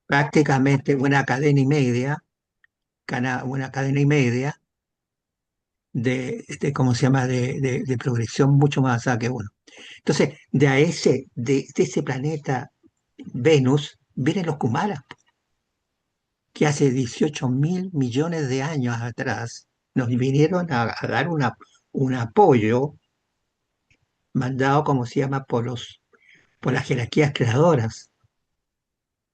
prácticamente una cadena y media, una cadena y media ¿cómo se llama?, de progresión mucho más avanzada que uno. Entonces, de ese planeta Venus vienen los Kumaras, que hace 18.000 millones de años atrás nos vinieron a dar un apoyo mandado, como se llama, por las jerarquías creadoras.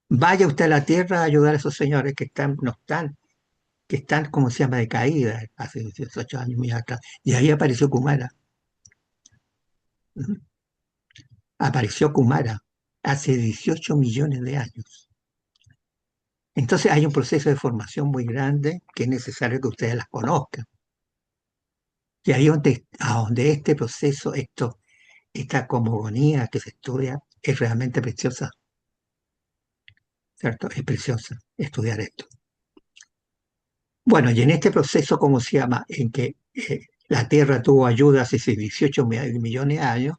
Vaya usted a la Tierra a ayudar a esos señores no están, que están, como se llama, de caída hace 18 años muy atrás. Y ahí apareció Kumara. Ujú. Apareció Kumara hace 18 millones de años. Entonces hay un proceso de formación muy grande que es necesario que ustedes las conozcan. Y ahí a donde este proceso, esta cosmogonía que se estudia, es realmente preciosa, ¿cierto? Es preciosa estudiar esto. Bueno, y en este proceso, ¿cómo se llama?, en que la Tierra tuvo ayuda hace 18 millones de años,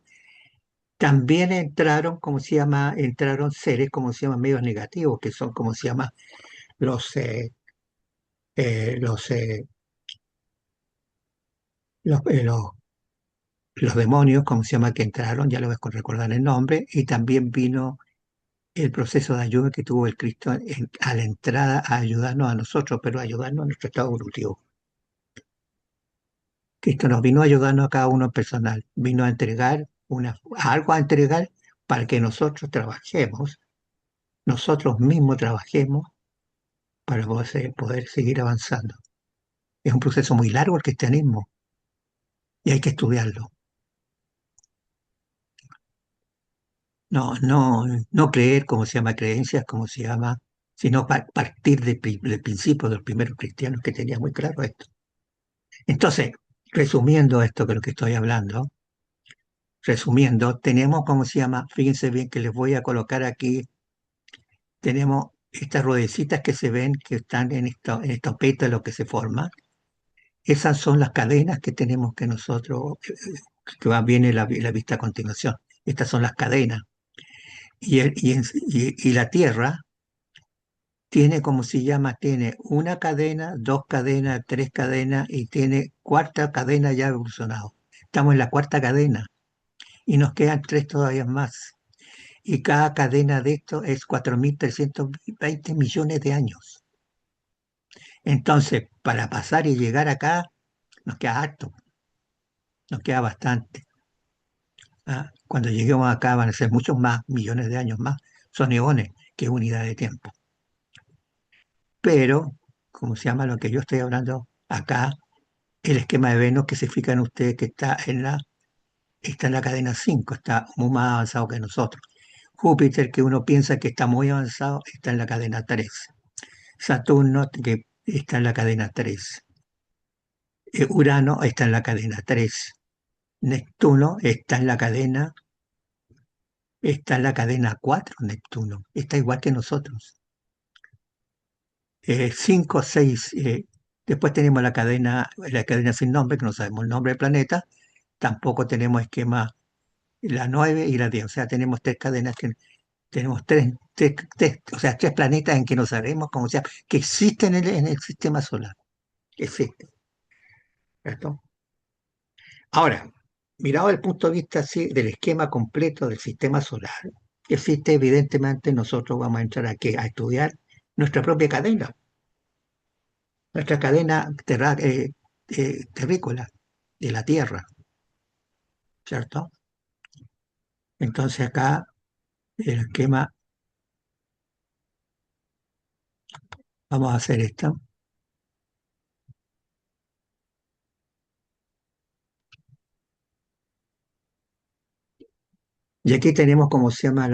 también entraron, ¿cómo se llama?, entraron seres, como se llama?, medios negativos, que son, como se llama?, los, eh, eh, los, eh, los, eh, los- los demonios, como se llama?, que entraron, ya lo ves con recordar el nombre, y también vino el proceso de ayuda que tuvo el Cristo a la entrada a ayudarnos a nosotros, pero a ayudarnos a nuestro estado evolutivo. Cristo nos vino a ayudarnos a cada uno en personal, vino a entregar algo a entregar para que nosotros trabajemos, nosotros mismos trabajemos para poder seguir avanzando. Es un proceso muy largo el cristianismo y hay que estudiarlo. No creer, como se llama, creencias, como se llama, sino partir del principio de los primeros cristianos que tenían muy claro esto. Entonces, resumiendo esto que es lo que estoy hablando, resumiendo, tenemos, como se llama, fíjense bien que les voy a colocar aquí, tenemos estas ruedecitas que se ven, que están en estos pétalos que se forman. Esas son las cadenas que tenemos que nosotros, viene la vista a continuación. Estas son las cadenas. Y la Tierra tiene, como se llama, tiene una cadena, dos cadenas, tres cadenas y tiene cuarta cadena ya evolucionado. Estamos en la cuarta cadena y nos quedan tres todavía más. Y cada cadena de esto es 4.320 millones de años. Entonces, para pasar y llegar acá, nos queda harto, nos queda bastante. ¿Ah? Cuando lleguemos acá van a ser muchos más, millones de años más. Son eones, que es unidad de tiempo. Pero, como se llama lo que yo estoy hablando acá, el esquema de Venus que se fija en usted que está en la cadena 5, está muy más avanzado que nosotros. Júpiter, que uno piensa que está muy avanzado, está en la cadena 3. Saturno, que está en la cadena 3. Urano está en la cadena 3. Neptuno está en la cadena 4, Neptuno. Está igual que nosotros. 5, 6. Después tenemos la cadena sin nombre, que no sabemos el nombre del planeta. Tampoco tenemos esquema la 9 y la 10. O sea, tenemos tres cadenas tenemos o sea, tres planetas en que no sabemos cómo sea, que existen en el sistema solar. Existen, ¿cierto? Ahora, mirado desde el punto de vista así, del esquema completo del sistema solar, existe evidentemente, nosotros vamos a entrar aquí a estudiar nuestra cadena terrícola de la Tierra, ¿cierto? Entonces acá el esquema, vamos a hacer esto. Y aquí tenemos cómo se llama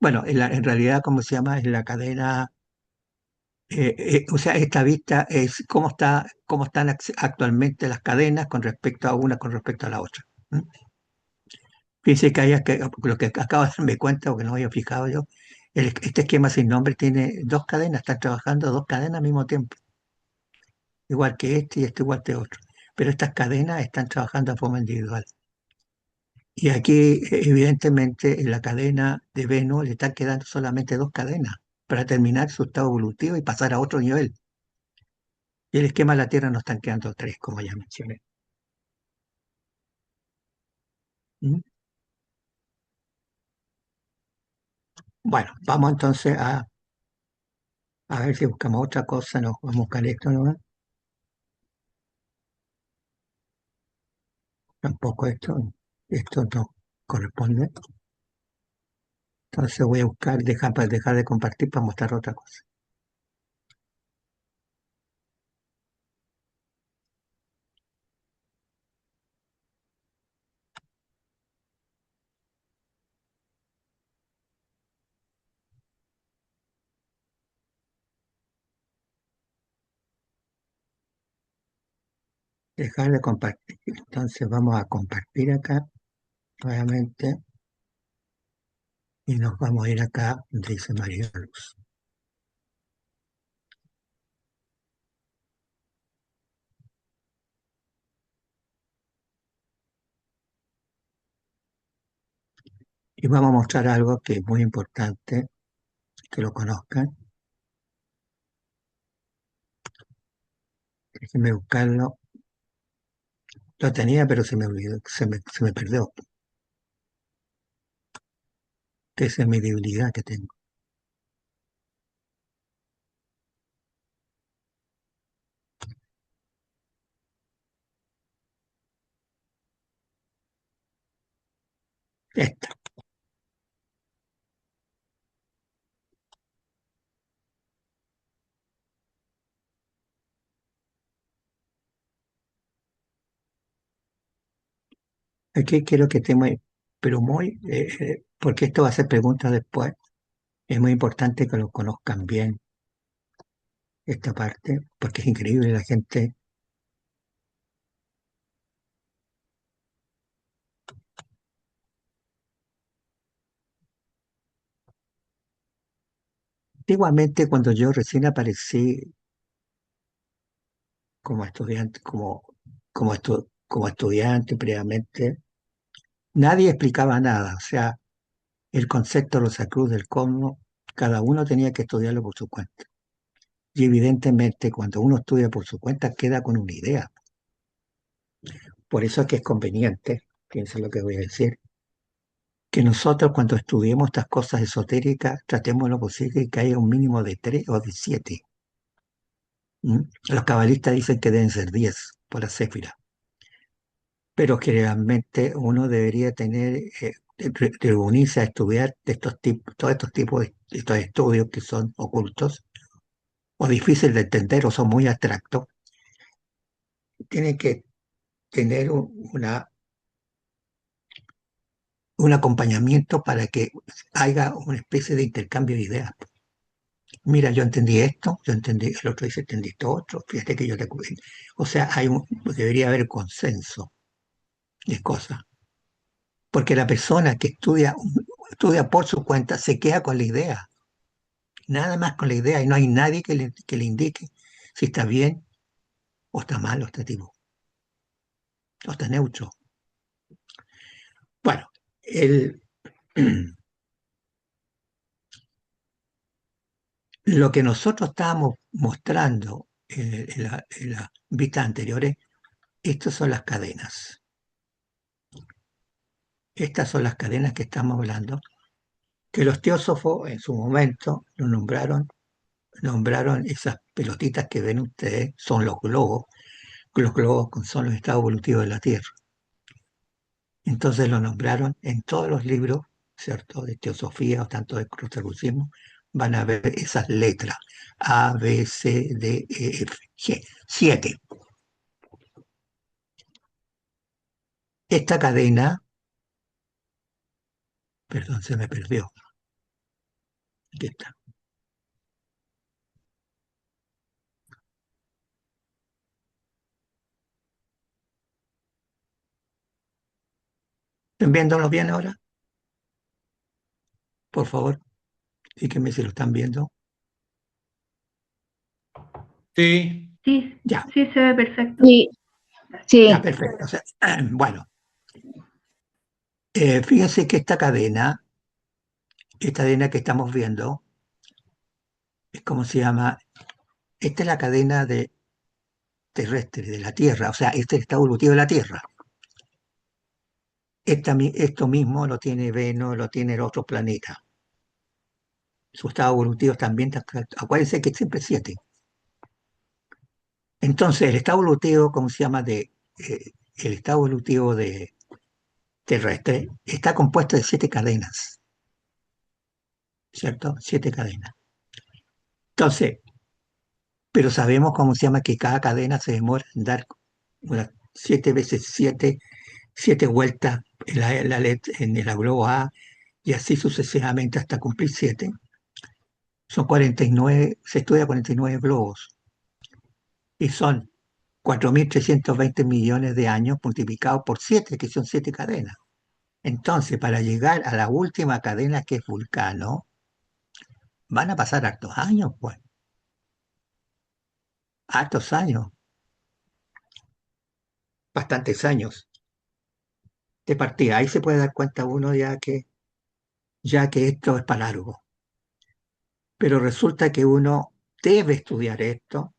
bueno, en realidad, cómo se llama, es la cadena. O sea, esta vista es cómo están actualmente las cadenas con respecto a una, con respecto a la otra. ¿Mm? Fíjense lo que acabo de darme cuenta, porque no había fijado yo, este esquema sin nombre tiene dos cadenas, están trabajando dos cadenas al mismo tiempo, igual que este y este igual que otro. Pero estas cadenas están trabajando de forma individual. Y aquí, evidentemente, en la cadena de Venus le están quedando solamente dos cadenas para terminar su estado evolutivo y pasar a otro nivel. Y el esquema de la Tierra nos están quedando tres, como ya mencioné. ¿Mm? Bueno, vamos entonces a ver si buscamos otra cosa. Nos vamos a buscar esto nomás. Tampoco esto no corresponde. Entonces voy a buscar, dejar de compartir para mostrar otra cosa. Dejar de compartir. Entonces vamos a compartir acá nuevamente y nos vamos a ir acá, donde dice María Luz. Y vamos a mostrar algo que es muy importante que lo conozcan. Déjenme buscarlo. Lo tenía, pero se me olvidó, se me perdió. Que esa es mi debilidad que tengo. Esta. Aquí quiero que estemos, pero porque esto va a ser preguntas después. Es muy importante que lo conozcan bien, esta parte, porque es increíble la gente. Antiguamente, cuando yo recién aparecí como estudiante, como estudiante previamente, nadie explicaba nada. O sea, el concepto de los Rosacruz del cosmos, cada uno tenía que estudiarlo por su cuenta. Y evidentemente, cuando uno estudia por su cuenta, queda con una idea. Por eso es que es conveniente, piensa lo que voy a decir, que nosotros cuando estudiemos estas cosas esotéricas, tratemos lo posible que haya un mínimo de 3 o de 7. ¿Mm? Los cabalistas dicen que deben ser 10 por la céfira, pero que realmente uno debería tener, reunirse a estudiar de todos estos tipos de estos estudios que son ocultos o difíciles de entender o son muy abstractos. Tiene que tener un acompañamiento para que haya una especie de intercambio de ideas. Mira, yo entendí esto, yo entendí, el otro dice, entendí esto otro, fíjate que yo te... O sea, debería haber consenso de cosas, porque la persona que estudia por su cuenta se queda con la idea, nada más con la idea, y no hay nadie que le indique si está bien o está mal o está tipo, o está neutro. Bueno, el, lo que nosotros estábamos mostrando en las vistas anteriores, estas son las cadenas. Estas son las cadenas que estamos hablando, que los teósofos en su momento lo nombraron esas pelotitas que ven ustedes, son los globos son los estados evolutivos de la Tierra. Entonces lo nombraron en todos los libros, ¿cierto?, de teosofía o tanto de crustargucismo, van a ver esas letras, A, B, C, D, E, F, G, 7. Esta cadena, perdón, se me perdió. Aquí está. ¿Están viéndolo bien ahora? Por favor, díganme si lo están viendo. Sí, Sí, Ya, sí se ve perfecto. Sí, ya, sí, perfecto. O sea, bueno, Fíjense que esta cadena que estamos viendo, es como se llama, esta es la cadena terrestre de la Tierra, o sea, este es el estado evolutivo de la Tierra. Esto mismo lo tiene Venus, lo tiene el otro planeta. Su estado evolutivo también, acuérdense que es siempre 7. Entonces, el estado evolutivo, ¿cómo se llama? El estado evolutivo terrestre está compuesto de 7 cadenas, ¿cierto? 7 cadenas. Entonces, pero sabemos cómo se llama que cada cadena se demora en dar unas 7 veces 7, 7 vueltas en la LED, en la globo A, y así sucesivamente hasta cumplir 7. Son 49, se estudia 49 globos, y son 4.320 millones de años multiplicados por 7, que son 7 cadenas. Entonces, para llegar a la última cadena, que es Vulcano, van a pasar hartos años, pues, hartos años, bastantes años de partida. Ahí se puede dar cuenta uno ya que esto es para largo. Pero resulta que uno debe estudiar esto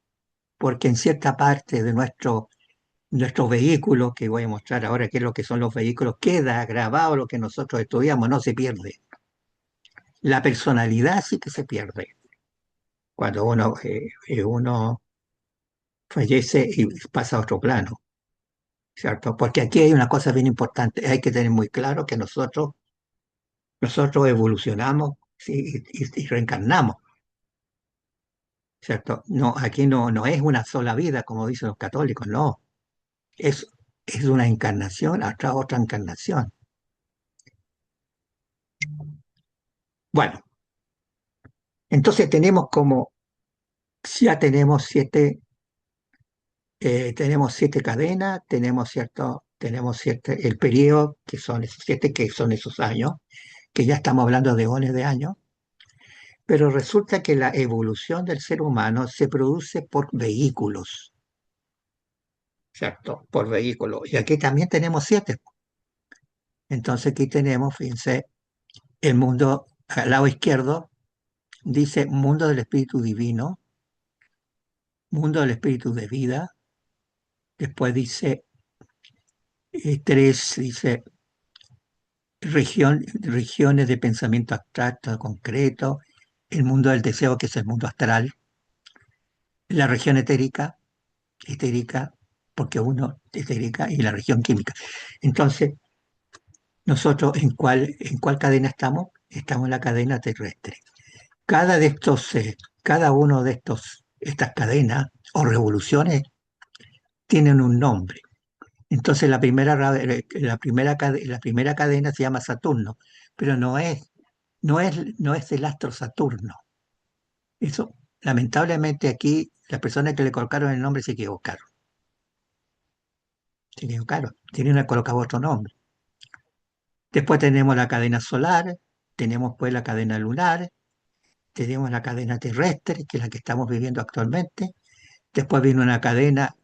porque en cierta parte de nuestro vehículo, que voy a mostrar ahora qué es lo que son los vehículos, queda grabado lo que nosotros estudiamos, no se pierde. La personalidad sí que se pierde cuando uno fallece y pasa a otro plano, ¿cierto? Porque aquí hay una cosa bien importante, hay que tener muy claro que nosotros evolucionamos, sí, y reencarnamos, ¿cierto? No, aquí no es una sola vida, como dicen los católicos, no, es, es una encarnación hasta otra encarnación. Bueno, entonces ya tenemos siete cadenas, tenemos el periodo, que son esos 7, que son esos años, que ya estamos hablando de eones de años, pero resulta que la evolución del ser humano se produce por vehículos, ¿cierto? Por vehículos. Y aquí también tenemos 7. Entonces aquí tenemos, fíjense, el mundo al lado izquierdo dice mundo del espíritu divino, mundo del espíritu de vida, después dice 3, dice regiones de pensamiento abstracto, concreto, el mundo del deseo, que es el mundo astral, la región etérica, porque uno etérica, y la región química. Entonces, nosotros, ¿en cuál cadena estamos? Estamos en la cadena terrestre. Cada uno de estas cadenas o revoluciones tienen un nombre. Entonces, la primera cadena se llama Saturno, pero no es el astro Saturno. Eso, lamentablemente aquí, las personas que le colocaron el nombre se equivocaron. Se equivocaron. Tienen que colocar otro nombre. Después tenemos la cadena solar, tenemos pues la cadena lunar, tenemos la cadena terrestre, que es la que estamos viviendo actualmente. Después viene una cadena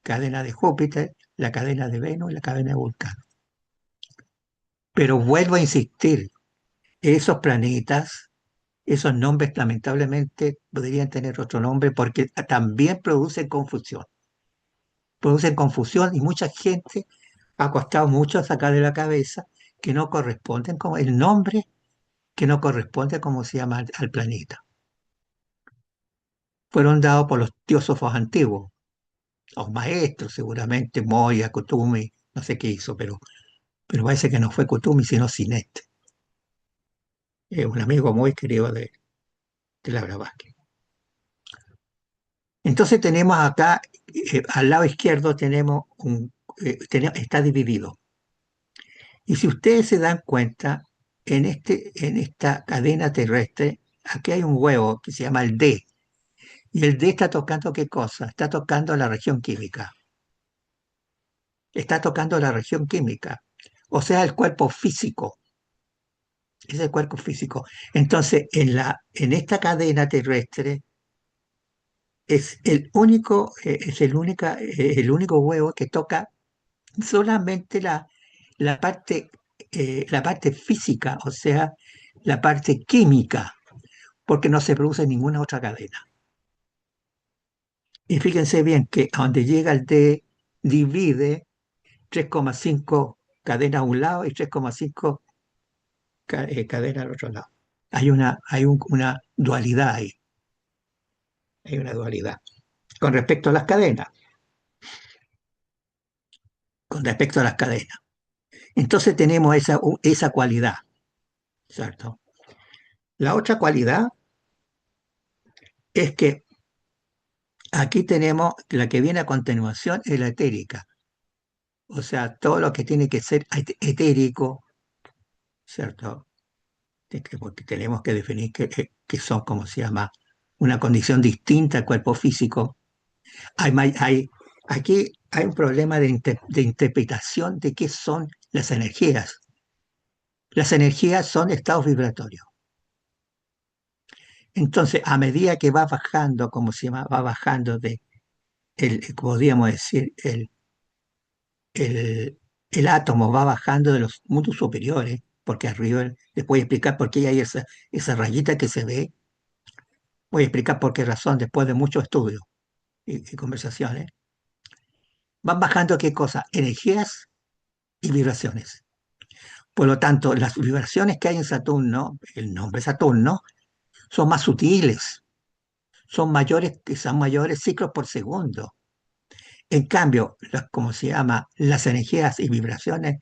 de Júpiter, la cadena de Venus y la cadena de Vulcano. Pero vuelvo a insistir, esos planetas, esos nombres lamentablemente podrían tener otro nombre porque también producen confusión, y mucha gente ha costado mucho sacar de la cabeza que no corresponden como el nombre, que no corresponde a cómo se llama al planeta. Fueron dados por los teósofos antiguos, los maestros seguramente, Moya, Kutumi, no sé qué hizo, pero parece que no fue Kutumi, sino Sinet, un amigo muy querido de la Blavatsky. Entonces tenemos acá, al lado izquierdo está dividido. Y si ustedes se dan cuenta, en esta cadena terrestre, aquí hay un huevo que se llama el D. Y el D está tocando ¿qué cosa? Está tocando la región química. Está tocando la región química. O sea, el cuerpo físico. Es el cuerpo físico. Entonces, en esta cadena terrestre es el único huevo que toca solamente la parte la parte física, o sea, la parte química, porque no se produce ninguna otra cadena. Y fíjense bien que a donde llega el D, divide 3,5 cadenas a un lado y 3,5 cadenas al otro lado. Una dualidad ahí, hay una dualidad. Con respecto a las cadenas, con respecto a las cadenas. Entonces tenemos esa cualidad, ¿cierto? La otra cualidad es que aquí tenemos la que viene a continuación, es la etérica. O sea, todo lo que tiene que ser etérico, ¿cierto? Porque tenemos que definir que son, como se llama, una condición distinta al cuerpo físico. Aquí hay un problema de interpretación de qué son las energías. Las energías son estados vibratorios. Entonces, a medida que va bajando, como se llama, va bajando podríamos decir, el, el átomo va bajando de los mundos superiores, porque arriba les voy a explicar por qué hay esa rayita que se ve, voy a explicar por qué razón después de muchos estudios y conversaciones, van bajando qué cosa, energías y vibraciones. Por lo tanto, las vibraciones que hay en Saturno, el nombre Saturno, son más sutiles, son mayores ciclos por segundo. En cambio, como se llama, las energías y vibraciones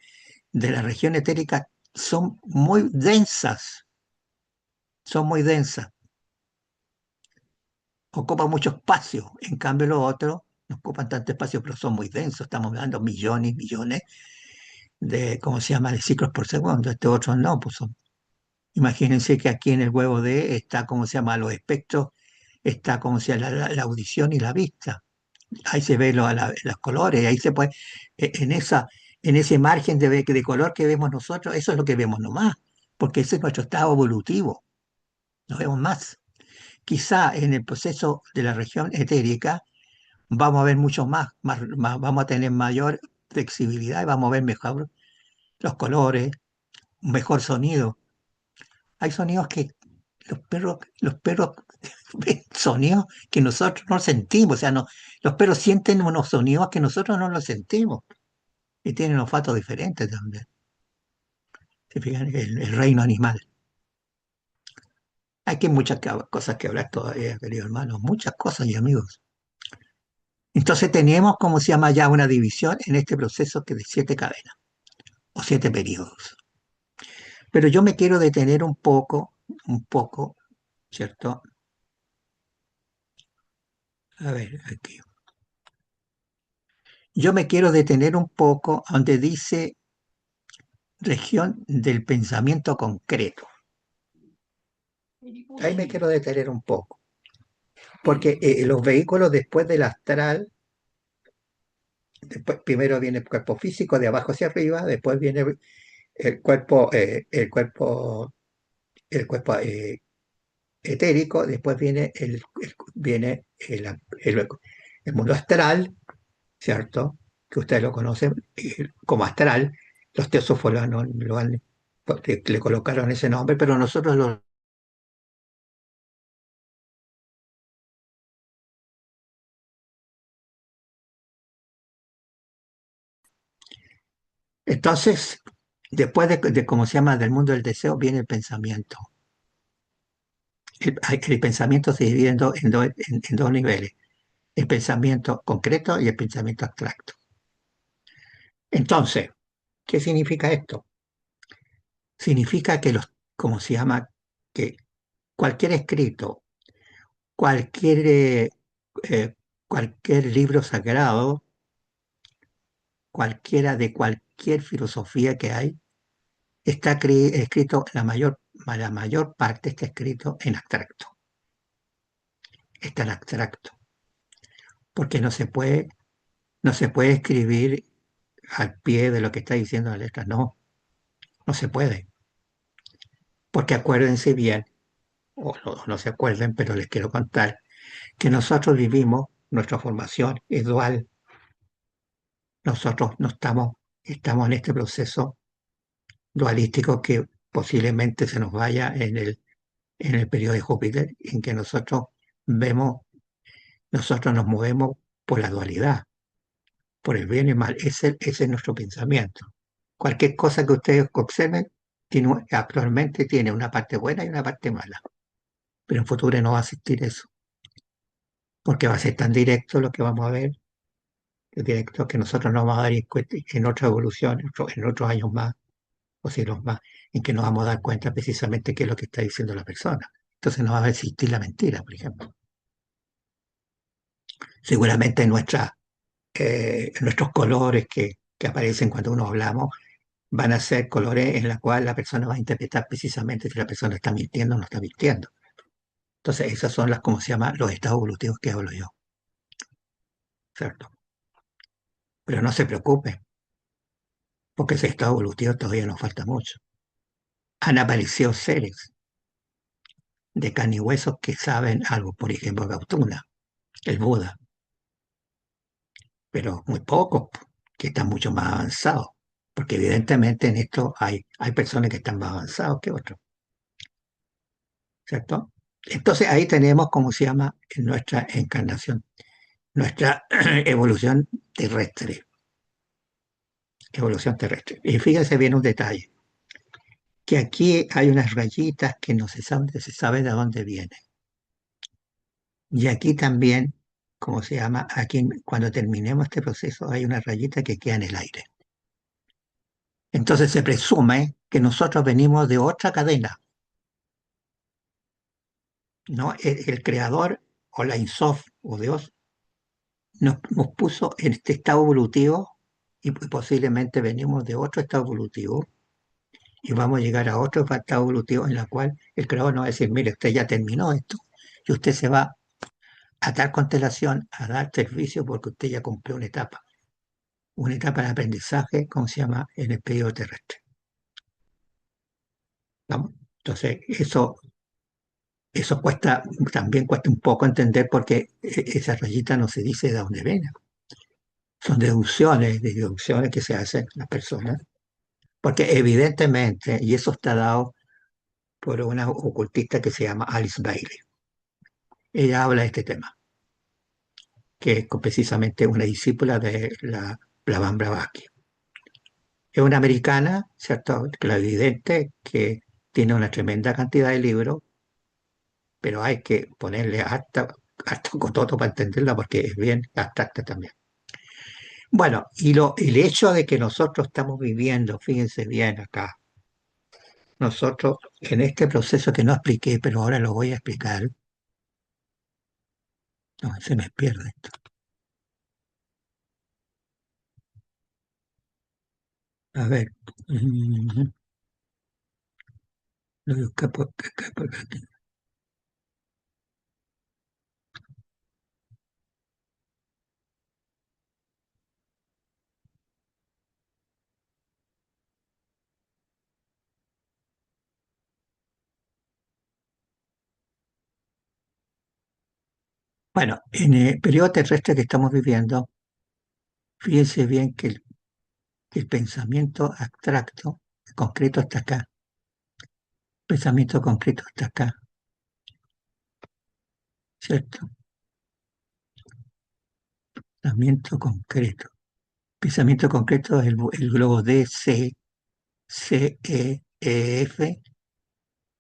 de la región etérica son muy densas, ocupan mucho espacio. En cambio, los otros no ocupan tanto espacio, pero son muy densos. Estamos hablando millones y millones de, ¿cómo se llama?, de ciclos por segundo. Este otro no, pues imagínense que aquí en el huevo D está, ¿cómo se llama?, los espectros, está, ¿cómo se llama?, la audición y la vista. Ahí se ve los colores, ahí se puede, en ese margen de color que vemos nosotros, eso es lo que vemos nomás, porque ese es nuestro estado evolutivo, no vemos más. Quizá en el proceso de la región etérica vamos a ver mucho vamos a tener mayor flexibilidad y vamos a ver mejor los colores, un mejor sonido. Hay sonidos que los perros ven sonidos que nosotros no sentimos, o sea, no, los perros sienten unos sonidos que nosotros no los sentimos y tienen olfatos diferentes también. ¿Se fijan? El reino animal. Hay que muchas cosas que hablar todavía, queridos hermanos, muchas cosas y amigos. Entonces tenemos, como se llama ya, una división en este proceso que de 7 cadenas o 7 periodos. Pero yo me quiero detener un poco, ¿cierto? A ver, aquí. Yo me quiero detener un poco donde dice región del pensamiento concreto. Ahí me quiero detener un poco, porque los vehículos después del astral, primero viene el cuerpo físico de abajo hacia arriba, después viene el cuerpo, el cuerpo etérico, después viene el mundo astral, ¿cierto? Que ustedes lo conocen como astral. Los teósofos le colocaron ese nombre, pero nosotros lo... Entonces, después de cómo se llama, del mundo del deseo, viene el pensamiento. El pensamiento se divide en dos niveles, el pensamiento concreto y el pensamiento abstracto. Entonces, ¿qué significa esto? Significa que ¿cómo se llama? Que cualquier escrito, cualquier, eh, eh, cualquier libro sagrado, de cualquier filosofía que hay, está escrito, la mayor parte está escrito en abstracto. Está en abstracto, porque no se puede escribir al pie de lo que está diciendo la letra, no, no se puede, porque acuérdense bien, o no se acuerden, pero les quiero contar que nosotros vivimos, nuestra formación es dual, nosotros no estamos en este proceso dualístico que posiblemente se nos vaya en el periodo de Júpiter, en que vemos, nosotros nos movemos por la dualidad, por el bien y el mal. Ese es nuestro pensamiento. Cualquier cosa que ustedes observen actualmente tiene una parte buena y una parte mala, pero en futuro no va a existir eso, porque va a ser tan directo lo que vamos a ver, directo que nosotros nos vamos a dar en otra evolución, en otros años más o siglos más, en que nos vamos a dar cuenta precisamente qué es lo que está diciendo la persona. Entonces no va a existir la mentira, por ejemplo. Seguramente nuestros colores que aparecen cuando uno hablamos van a ser colores en los cuales la persona va a interpretar precisamente si la persona está mintiendo o no está mintiendo. Entonces, esas son como se llama, los estados evolutivos que hablo yo, ¿cierto? Pero no se preocupen, porque ese estado evolutivo todavía nos falta mucho. Han aparecido seres de carne y huesos que saben algo, por ejemplo, Gautuna, el Buda, pero muy pocos, que están mucho más avanzados, porque evidentemente en esto hay personas que están más avanzados que otros, ¿cierto? Entonces ahí tenemos, como se llama, nuestra encarnación, nuestra terrestre, evolución terrestre. Y fíjense bien un detalle, que aquí hay unas rayitas que no se sabe de dónde vienen. Y aquí también, como se llama, aquí cuando terminemos este proceso hay una rayita que queda en el aire. Entonces se presume que nosotros venimos de otra cadena, ¿no? El creador o la Insof o Dios nos puso en este estado evolutivo y posiblemente venimos de otro estado evolutivo y vamos a llegar a otro estado evolutivo en la cual el creador nos va a decir, mire, usted ya terminó esto y usted se va a tal constelación a dar servicio porque usted ya cumplió una etapa de aprendizaje, como se llama, en el periodo terrestre. ¿Vamos? Entonces, eso también cuesta un poco entender porque esa rayita no se dice de dónde viene. Son deducciones que se hacen las personas, porque evidentemente, y eso está dado por una ocultista que se llama Alice Bailey. Ella habla de este tema, que es precisamente una discípula de la Blavan Blavatsky. Es una americana, ¿cierto? Clarividente, que tiene una tremenda cantidad de libros, pero hay que ponerle hasta cototo para entenderla porque es bien abstracta también. Bueno, el hecho de que nosotros estamos viviendo, fíjense bien acá, nosotros en este proceso que no expliqué, pero ahora lo voy a explicar, no, se me pierde esto. A ver, mm, lo voy a buscar por aquí. Bueno, en el periodo terrestre que estamos viviendo, fíjense bien que el pensamiento abstracto, concreto está acá, pensamiento concreto está acá, ¿cierto? Pensamiento concreto. Pensamiento concreto es el globo D, C, F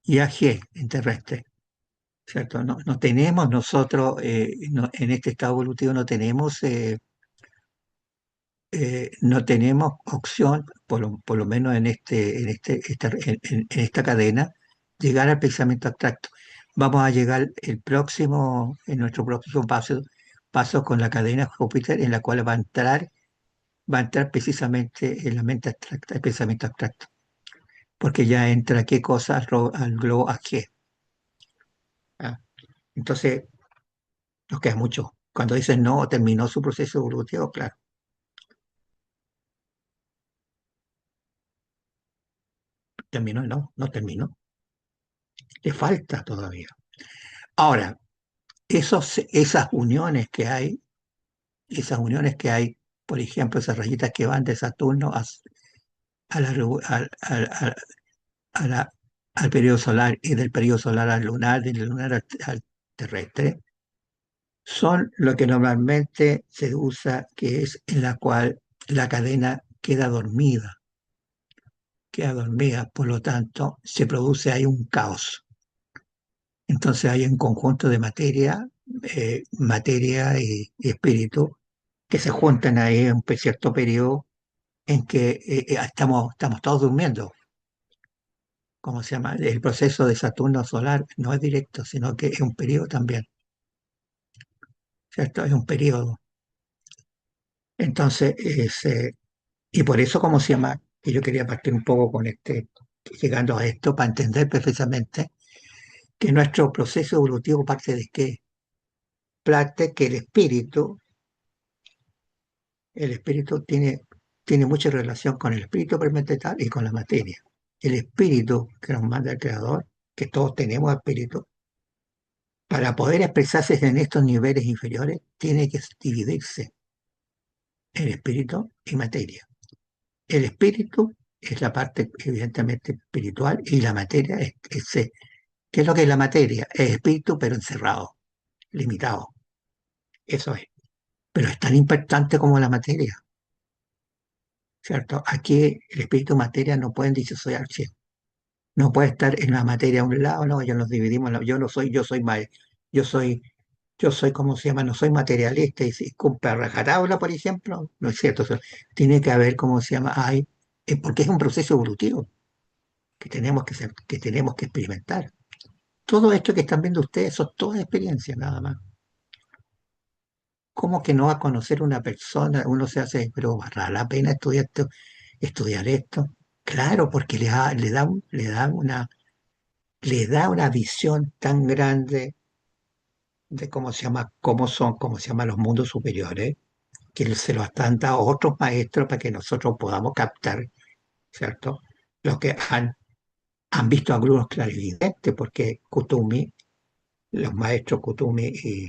y AG en terrestre, ¿cierto? No tenemos nosotros, en este estado evolutivo no tenemos opción, por lo menos en esta cadena, llegar al pensamiento abstracto. Vamos a llegar en nuestro próximo paso con la cadena Júpiter, en la cual va a entrar precisamente en la mente abstracta, el pensamiento abstracto, porque ya entra qué cosa al globo AG. ¿Ah? Entonces, nos queda mucho. Cuando dicen no, terminó su proceso evolutivo, claro, terminó, no terminó, le falta todavía. Ahora, esas uniones que hay, por ejemplo, esas rayitas que van de Saturno a la revo- a la- al periodo solar y del periodo solar al lunar, del lunar al terrestre, son lo que normalmente se usa, que es en la cual la cadena queda dormida, por lo tanto, se produce ahí un caos. Entonces hay un conjunto de materia y espíritu, que se juntan ahí en un cierto periodo en que estamos todos durmiendo. ¿Cómo se llama? El proceso de Saturno solar no es directo, sino que es un periodo también, ¿cierto? Es un periodo. Entonces, y por eso, ¿cómo se llama? Que yo quería partir un poco con llegando a esto, para entender precisamente que nuestro proceso evolutivo parte de qué. Parte que el espíritu tiene mucha relación con el espíritu tal y con la materia. El espíritu que nos manda el Creador, que todos tenemos espíritu, para poder expresarse en estos niveles inferiores, tiene que dividirse en espíritu y materia. El espíritu es la parte evidentemente espiritual y la materia ¿qué es lo que es la materia? Es espíritu pero encerrado, limitado. Eso es. Pero es tan importante como la materia, ¿cierto? Aquí el espíritu y materia no pueden disociarse. No puede estar en la materia a un lado, no, yo nos dividimos, no, yo soy, ¿cómo se llama? No soy materialista y si cumple a rajatabla, por ejemplo, no es cierto. O sea, tiene que haber, ¿cómo se llama? Porque es un proceso evolutivo que tenemos que experimentar. Todo esto que están viendo ustedes son todas experiencias nada más. ¿Cómo que no va a conocer una persona? Uno se hace, pero ¿valdrá la pena estudiar esto? Claro, porque le da una visión tan grande de cómo se llaman los mundos superiores, que se lo están dando otros maestros para que nosotros podamos captar, ¿cierto? Los que han visto algunos clarividentes, porque los maestros Kutumi y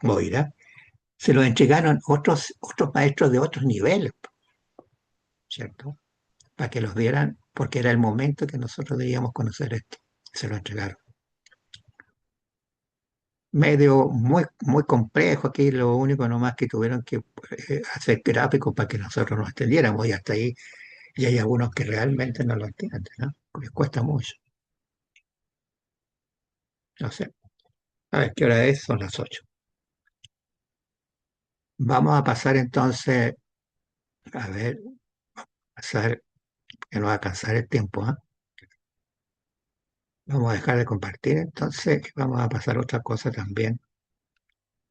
Moira, se lo entregaron otros maestros de otros niveles, ¿cierto? Para que los vieran, porque era el momento que nosotros debíamos conocer esto. Se lo entregaron. Medio muy, muy complejo aquí, lo único nomás que tuvieron que hacer gráficos para que nosotros nos entendiéramos y hasta ahí, y hay algunos que realmente no lo entienden, ¿no? Porque cuesta mucho. No sé. A ver, ¿qué hora es? Son las 8. Vamos a pasar entonces, a ver, pasar, que no va a alcanzar el tiempo, ¿ah? Vamos a dejar de compartir entonces y vamos a pasar a otra cosa también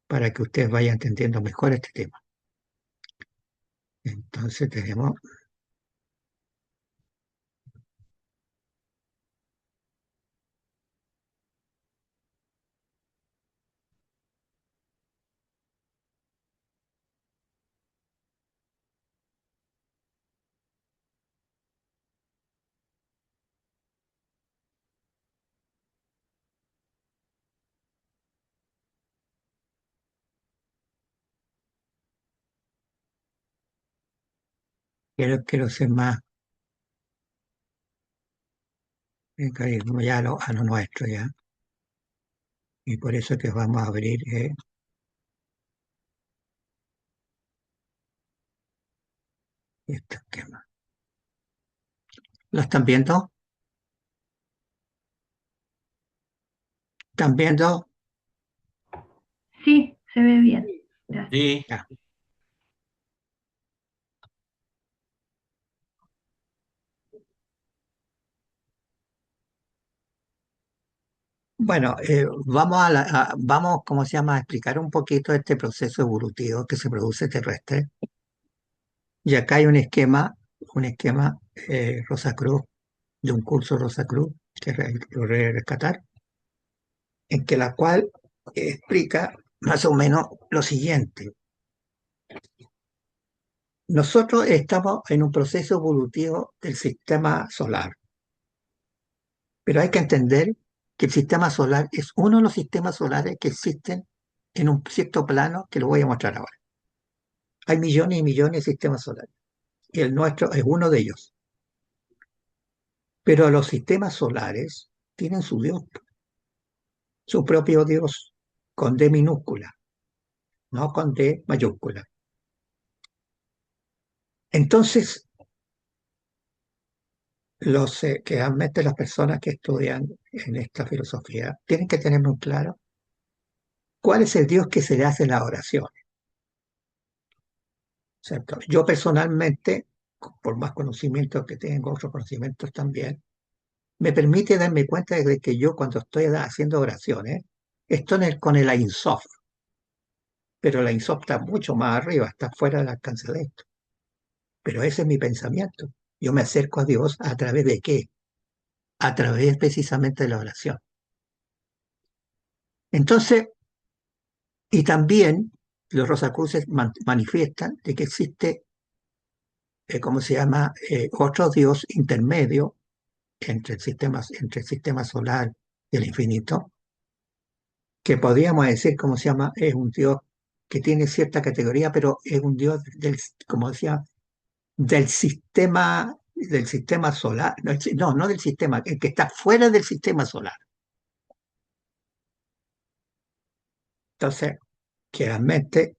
para que ustedes vayan entendiendo mejor este tema. Entonces quiero ser más cariño ya a lo nuestro ya. Y por eso que vamos a abrir este esquema. ¿Lo están viendo? ¿Están viendo? Sí, se ve bien. Gracias. Sí, Ya. Bueno, vamos, ¿cómo se llama?, a explicar un poquito este proceso evolutivo que se produce terrestre. Y acá hay un esquema Rosacruz, de un curso Rosacruz, que logré rescatar, en que la cual explica más o menos lo siguiente. Nosotros estamos en un proceso evolutivo del sistema solar, pero hay que entender que el sistema solar es uno de los sistemas solares que existen en un cierto plano que lo voy a mostrar ahora. Hay millones y millones de sistemas solares y el nuestro es uno de ellos. Pero los sistemas solares tienen su Dios, su propio Dios, con D minúscula, no con D mayúscula. Entonces, que realmente las personas que estudian en esta filosofía tienen que tener muy claro cuál es el Dios que se le hace la oración, ¿cierto? Yo personalmente, por más conocimientos que tengo, otros conocimientos también, me permite darme cuenta de que yo cuando estoy haciendo oraciones, estoy con el Ein Sof, pero el Ein Sof está mucho más arriba, está fuera del alcance de esto. Pero ese es mi pensamiento. Yo me acerco a Dios a través de qué? A través precisamente de la oración. Entonces, y también los Rosacruces manifiestan de que existe, ¿cómo se llama?, otro Dios intermedio entre el sistema solar y el infinito, que podríamos decir, ¿cómo se llama?, es un Dios que tiene cierta categoría, pero es un Dios del, como decía, del sistema solar, no, no del sistema, el que está fuera del sistema solar. Entonces, que realmente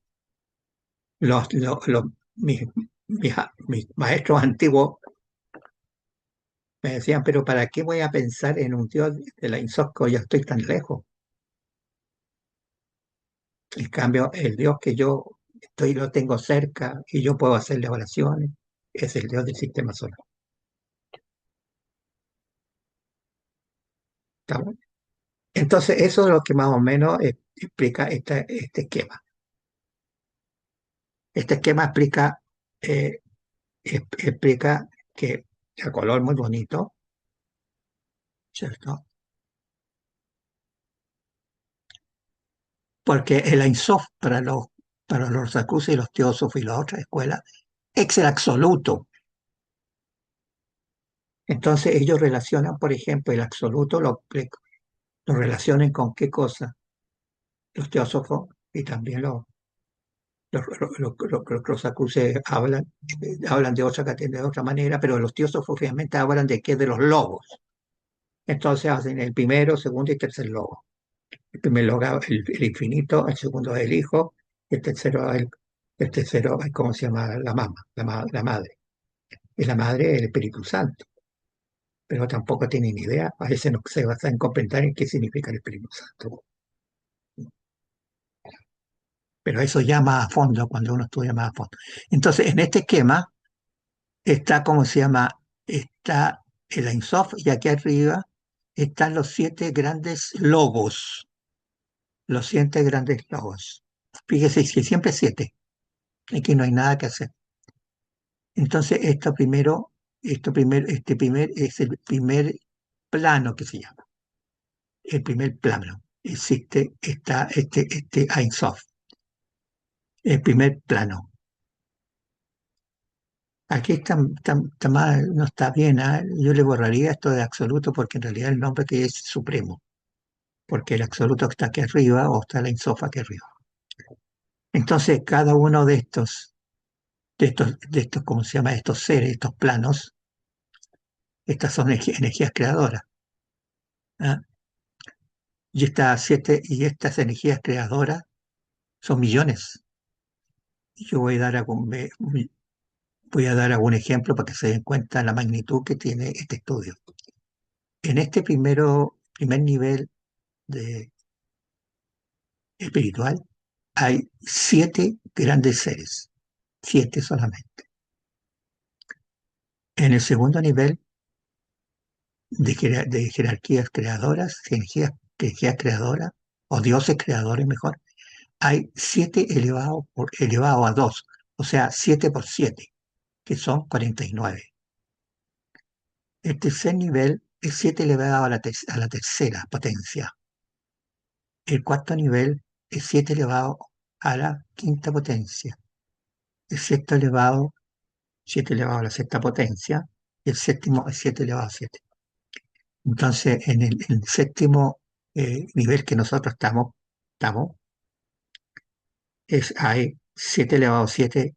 mis, mis maestros antiguos me decían, pero ¿para qué voy a pensar en un Dios de la Insosco? Yo estoy tan lejos. En cambio, el Dios que yo lo tengo cerca y yo puedo hacerle oraciones, es el Dios del sistema solar. ¿Está bien? Entonces, eso es lo que más o menos explica este esquema. Este esquema eh, explica que el color muy bonito, ¿cierto? Porque el Ein Sof para los acuses y los teósofos y las otras escuelas es el absoluto. Entonces ellos relacionan, por ejemplo, el absoluto lo relacionan con qué cosa, los teósofos y también los acuses hablan de de otra manera, pero los teósofos obviamente hablan de qué, de los logos. Entonces hacen el primero, segundo y tercer logo. El primer logo el infinito, el segundo es el hijo, y el tercero es, ¿cómo se llama? La mamá, la madre. Y la madre es el Espíritu Santo, pero tampoco tienen idea. A veces no se basa en comprender en qué significa el Espíritu Santo. Pero eso ya más a fondo, cuando uno estudia más a fondo. Entonces, en este esquema está, ¿cómo se llama? Está el Ein Sof y aquí arriba están los siete grandes logos. Los siete grandes logos. Fíjese que siempre es siete. Aquí no hay nada que hacer. Entonces, es el primer plano que se llama. El primer plano. Está este Ein Sof, el primer plano. Aquí está mal, no está bien, ¿ah? Yo le borraría esto de absoluto porque en realidad el nombre que es supremo, porque el absoluto está aquí arriba o está la insofa aquí arriba. Entonces, cada uno de estos, ¿cómo se llama? Estos seres, estos planos, estas son energías creadoras. ¿Ah? Y estas energías creadoras son millones. Y yo voy a dar algún ejemplo para que se den cuenta la magnitud que tiene este estudio. En este primer nivel de espiritual hay siete grandes seres, siete solamente. En el segundo nivel de jerarquías creadoras, energías creadoras, o dioses creadores mejor, hay siete elevado a dos, o sea, 7 por 7, que son 49. El tercer nivel es 7 elevado a la tercera potencia. El cuarto nivel es 7 elevado a la quinta potencia. El sexto elevado, 7 elevado a la sexta potencia. Y el séptimo es 7 elevado a 7. Entonces, en el séptimo nivel que nosotros estamos hay 7 elevado a 7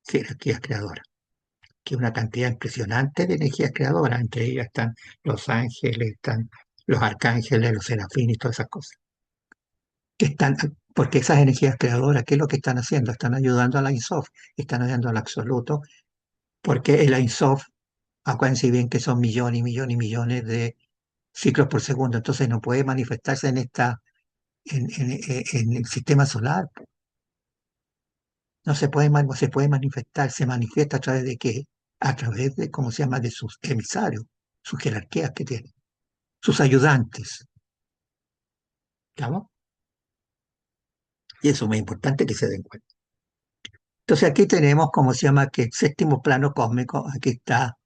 jerarquías creadoras. que es una cantidad impresionante de energías creadoras. Entre ellas están los ángeles, están los arcángeles, los serafines y todas esas cosas. Que están, porque esas energías creadoras, ¿qué es lo que están haciendo? Están ayudando a la Insof, están ayudando al absoluto, porque el Insof, acuérdense bien que son millones y millones y millones de ciclos por segundo, entonces no puede manifestarse en el sistema solar. No se puede, se puede manifestar, se manifiesta a través de qué? A través de, ¿cómo se llama?, de sus emisarios, sus jerarquías que tienen, sus ayudantes. ¿Estamos? Y eso es muy importante que se den cuenta. Entonces aquí tenemos, como se llama, que el séptimo plano cósmico, aquí está,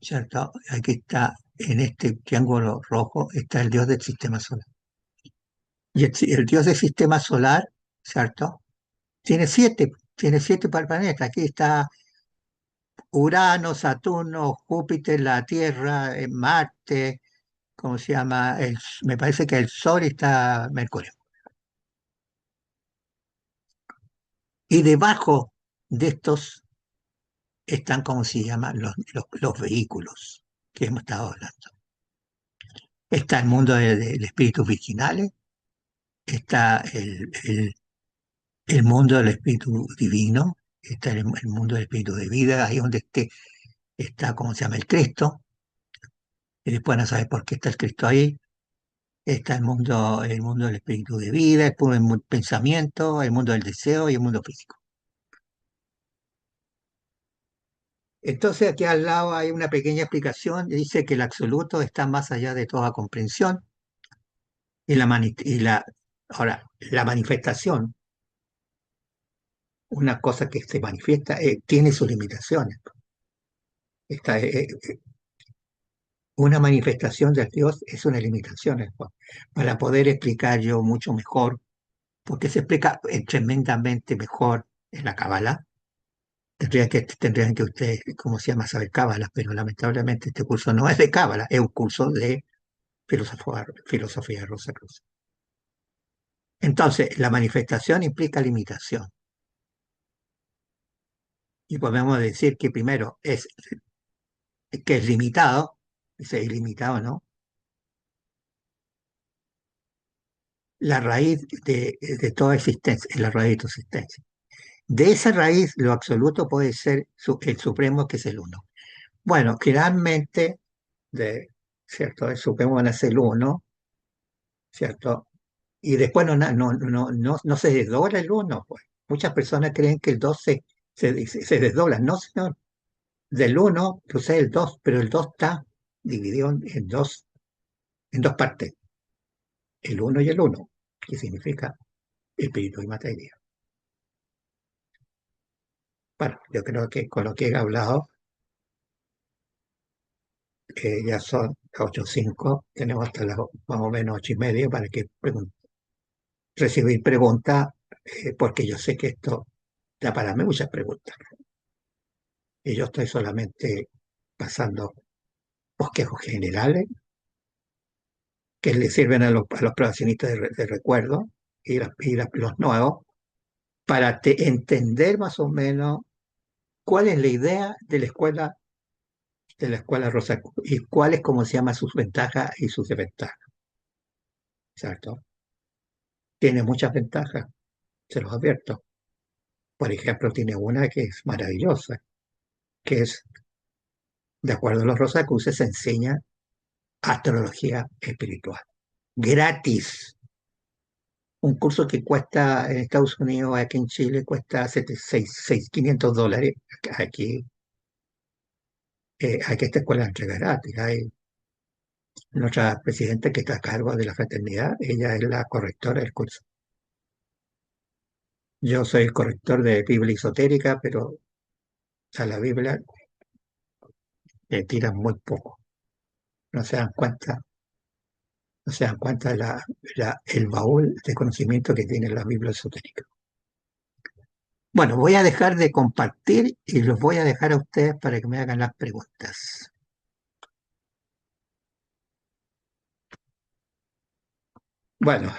¿cierto? Aquí está, en este triángulo rojo, está el dios del sistema solar. Y el dios del sistema solar, ¿cierto? Tiene siete planetas. Aquí está Urano, Saturno, Júpiter, la Tierra, Marte, ¿cómo se llama? Me parece que el Sol está Mercurio. Y debajo de estos están, ¿cómo se llama? Los vehículos que hemos estado hablando. Está el mundo de espíritus virginales, está el mundo del espíritu divino, está el mundo del espíritu de vida, ahí donde está, ¿cómo se llama? El Cristo, y después van a saber por qué está el Cristo ahí. Está el mundo del espíritu de vida, el pensamiento, el mundo del deseo y el mundo físico. Entonces aquí al lado hay una pequeña explicación, dice que el absoluto está más allá de toda comprensión ahora, la manifestación, una cosa que se manifiesta, tiene sus limitaciones. Una manifestación de Dios es una limitación, para poder explicar yo mucho mejor, porque se explica tremendamente mejor en la Cábala. Tendrían que ustedes, ¿cómo se llama?, saber Cábala, pero lamentablemente este curso no es de Cábala, es un curso de filosofía Rosacruz. Entonces, la manifestación implica limitación. Y podemos decir que primero que es limitado, dice ilimitado, ¿no? La raíz de toda existencia, es la raíz de tu existencia. De esa raíz, lo absoluto puede ser el supremo, que es el uno. Bueno, generalmente, ¿cierto? El supremo van a ser el uno, ¿cierto? Y después no se desdobla el uno, pues. Muchas personas creen que el 2 se desdobla. No, señor. Del uno procede el 2, pero el 2 está dividido en dos partes. El uno y el uno, que significa espíritu y materia. Bueno, yo creo que con lo que he hablado, ya son las 8:05, tenemos hasta las más o menos 8:30 para que recibir preguntas, porque yo sé que esto da para mí muchas preguntas. Y yo estoy solamente pasando bosquejos generales que le sirven a los profesionistas de recuerdo y los nuevos para entender más o menos cuál es la idea de la escuela Rosa Cruz y cuáles, como se llama, sus ventajas y sus desventajas, ¿cierto? Tiene muchas ventajas, se los advierto. Por ejemplo, tiene una que es maravillosa, que es, de acuerdo a los Rosacruces, se enseña astrología espiritual. Gratis. Un curso que cuesta en Estados Unidos, aquí en Chile, cuesta $500. Aquí esta escuela la entrega gratis. Hay nuestra presidenta que está a cargo de la fraternidad, ella es la correctora del curso. Yo soy el corrector de Biblia esotérica, pero a la Biblia le tiran muy poco. No se dan cuenta, no se dan cuenta de el baúl de conocimiento que tiene la Biblia esotérica. Bueno, voy a dejar de compartir y los voy a dejar a ustedes para que me hagan las preguntas. Bueno,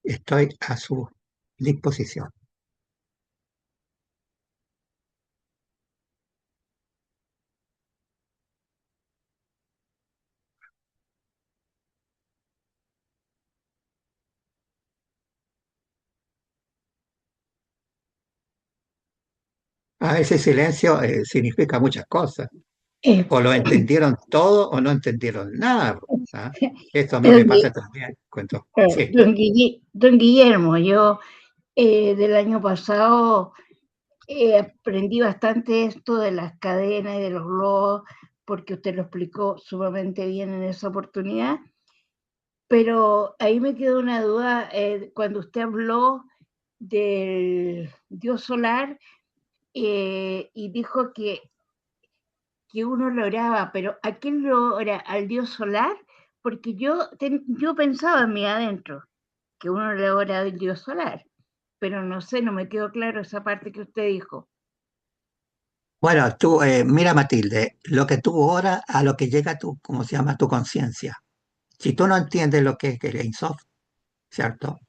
estoy a su disposición. ese silencio significa muchas cosas. Eh, O lo entendieron todo o no entendieron nada. ¿Ah? Esto a mí me don, pasa también. Cuento. Sí. don Guillermo, yo del año pasado aprendí bastante esto de las cadenas y de los globos, porque usted lo explicó sumamente bien en esa oportunidad, pero ahí me quedó una duda cuando usted habló del dios solar y dijo que uno lo oraba, pero ¿a quién lo ora? ¿Al dios solar? Porque yo pensaba en mí adentro que uno le ora al dios solar, pero no sé, no me quedó claro esa parte que usted dijo. Bueno, tú, mira Matilde, lo que tú oras a lo que llega tu, ¿cómo se llama? Tu conciencia. Si tú no entiendes lo que es el Ein Sof, ¿cierto?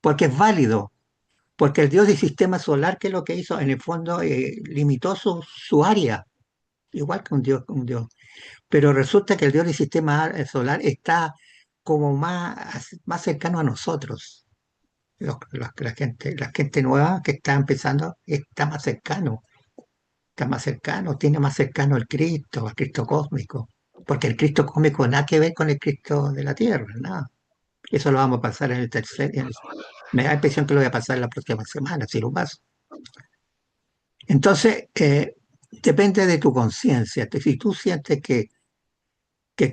Porque es válido, porque el Dios del sistema solar, que es lo que hizo? En el fondo, limitó su área, igual que un Dios. Pero resulta que el Dios del sistema solar está como más cercano a nosotros. La gente nueva que está empezando está más cercano, tiene más cercano al Cristo cósmico, porque el Cristo cósmico nada que ver con el Cristo de la tierra, nada. Eso lo vamos a pasar en el me da la impresión que lo voy a pasar la próxima semana, si lo paso. Entonces, depende de tu conciencia. Si tú sientes que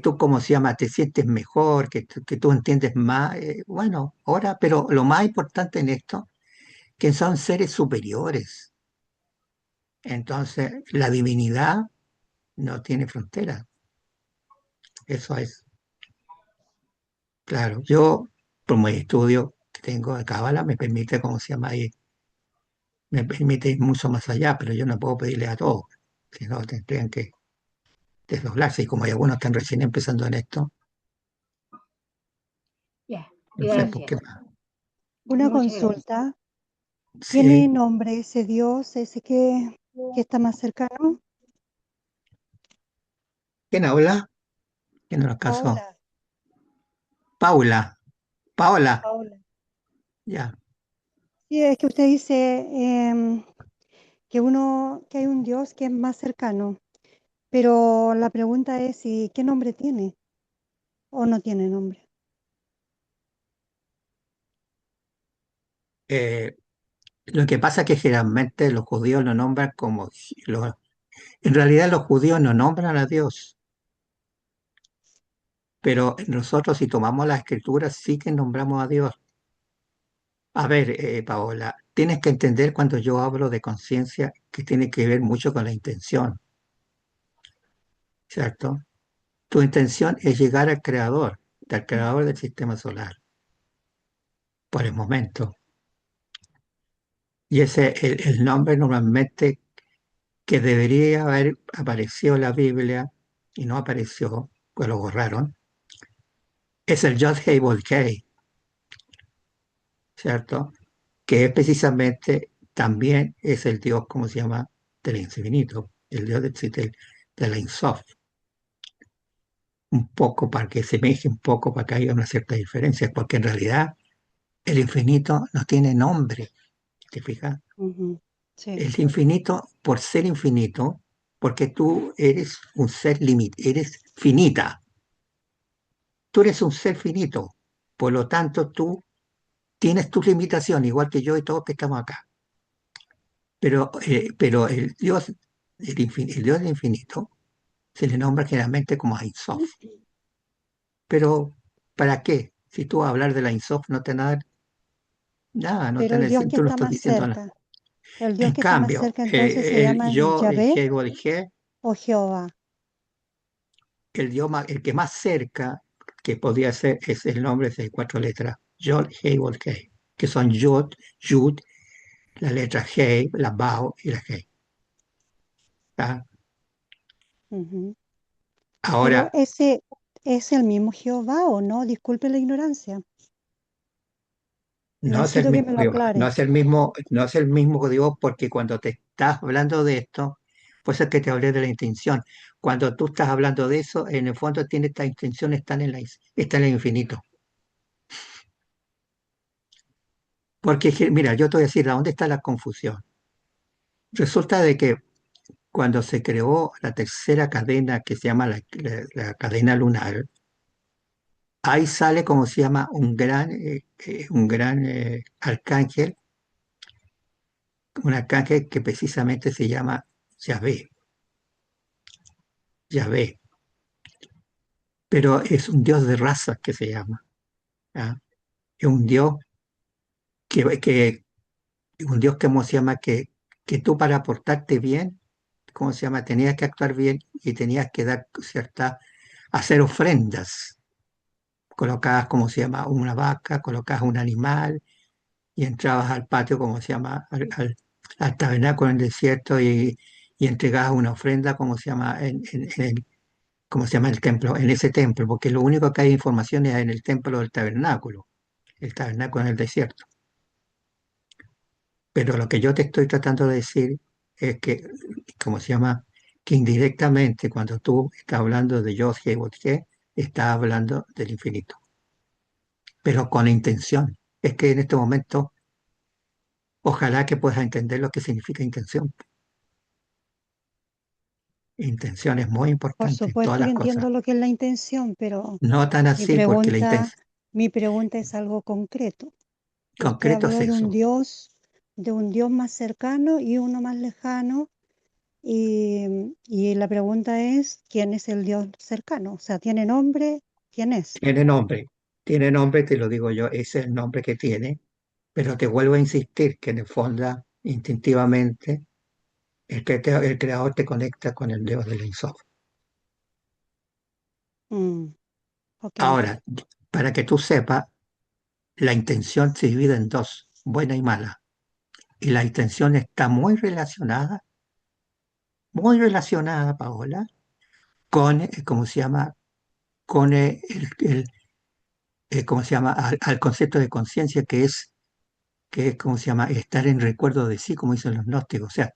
tú, como se llama, te sientes mejor, que tú entiendes más, bueno, ahora, pero lo más importante en esto, que son seres superiores. Entonces, la divinidad no tiene frontera. Eso es, claro. Yo, por mi estudio que tengo de Cábala, me permite, como se llama ahí, me permite ir mucho más allá, pero yo no puedo pedirle a todos, si no tendrían que desdoblarse. Y como hay algunos que están recién empezando en esto, Ya, no sé por qué gracias. más. Una Muchas gracias. consulta. ¿Tiene Sí, nombre ese Dios, ese que está más cercano? ¿quién habla? ¿Quién nos casó? Paola. Paula, Paola, Paola. ya. Sí, es que usted dice que hay un Dios que es más cercano, pero la pregunta es si qué nombre tiene o no tiene nombre. Eh, lo que pasa es que generalmente los judíos lo nombran como, en realidad los judíos no nombran a Dios, pero nosotros si tomamos la escritura sí que nombramos a Dios. A ver, Paola, tienes que entender cuando yo hablo de conciencia que tiene que ver mucho con la intención, ¿cierto? Tu intención es llegar al creador del sistema solar, por el momento. Y ese el nombre normalmente que debería haber aparecido en la Biblia y no apareció, pues lo borraron, es el Yod Heh Vod Heh, ¿cierto? Que es precisamente también es el Dios, ¿cómo se llama? Del infinito, el Dios de la Insof. Un poco para que se meje un poco, para que haya una cierta diferencia, porque en realidad el infinito no tiene nombre, ¿te fijas? Ujú. Sí, El infinito, por ser infinito, porque tú eres un ser eres finita, tú eres un ser finito, por lo tanto tú tienes tus limitaciones, igual que yo y todos que estamos acá. Pero el Dios del infinito se le nombra generalmente como Ein Sof. Pero, ¿para qué? Si tú vas a hablar de la Ein Sof, no te nada, nada, no pero te el Dios neces- que tú no está estás más diciendo nada. cerca, el Dios En que está más cambio, cerca entonces se llama el Yahvé He, o Jehová. el que más cerca que podría ser es el nombre de cuatro letras, Yod, Hei, Vod, Hei, que son Yud, la letra Hei, la Bao y la Hei. ¿Tá? Ujú. Pero Ahora, ese es el mismo Jehová o no, disculpe la ignorancia. no es el Necesito que mismo me lo Dios, aclare. no es el mismo Dios porque cuando te estás hablando de esto, pues es que te hablé de la intención. Cuando tú estás hablando de eso, en el fondo tiene esta intención, está en el infinito. Porque, mira, yo te voy a decir, ¿a dónde está la confusión? Resulta de que cuando se creó la tercera cadena que se llama la cadena lunar, ahí sale como se llama un gran arcángel, un arcángel que precisamente se llama Yahvé, Yahvé, pero es un dios de razas que se llama, ¿ah? Es un dios que un dios que, ¿cómo se llama? Que tú para portarte bien, ¿cómo se llama? Tenías que actuar bien y tenías que dar hacer ofrendas. Colocabas, ¿cómo se llama? Una vaca, colocabas un animal y entrabas al patio, ¿cómo se llama? Al tabernáculo en el desierto y entregabas una ofrenda, ¿cómo se llama? ¿Cómo se llama? El templo, en ese templo, porque lo único que hay información es en el templo del tabernáculo, el tabernáculo en el desierto. Pero lo que yo te estoy tratando de decir es que, ¿cómo se llama? Que indirectamente cuando tú estás hablando de Yod, He, Vot, He, estás hablando del infinito, pero con intención. Es que en este momento, ojalá que puedas entender lo que significa intención. Intención es muy Por importante en todas supuesto que las cosas. entiendo lo que es la intención, pero No tan mi así porque la pregunta, intención, mi pregunta es algo concreto. Usted concreto es habló eso. de un Dios más cercano y uno más lejano, y la pregunta es, ¿quién es el Dios cercano? O sea, ¿tiene nombre? ¿Quién es? Tiene nombre, te lo digo yo, ese es el nombre que tiene, pero te vuelvo a insistir que en el fondo, instintivamente, el creador te conecta con el Dios del Ensof. Mm, ok. Ahora, para que tú sepas, la intención se divide en dos, buena y mala. Y la intención está muy relacionada, Paola, con, ¿cómo se llama? Con ¿cómo se llama? Al concepto de conciencia que es, ¿cómo se llama? Estar en recuerdo de sí, como dicen los gnósticos, o sea,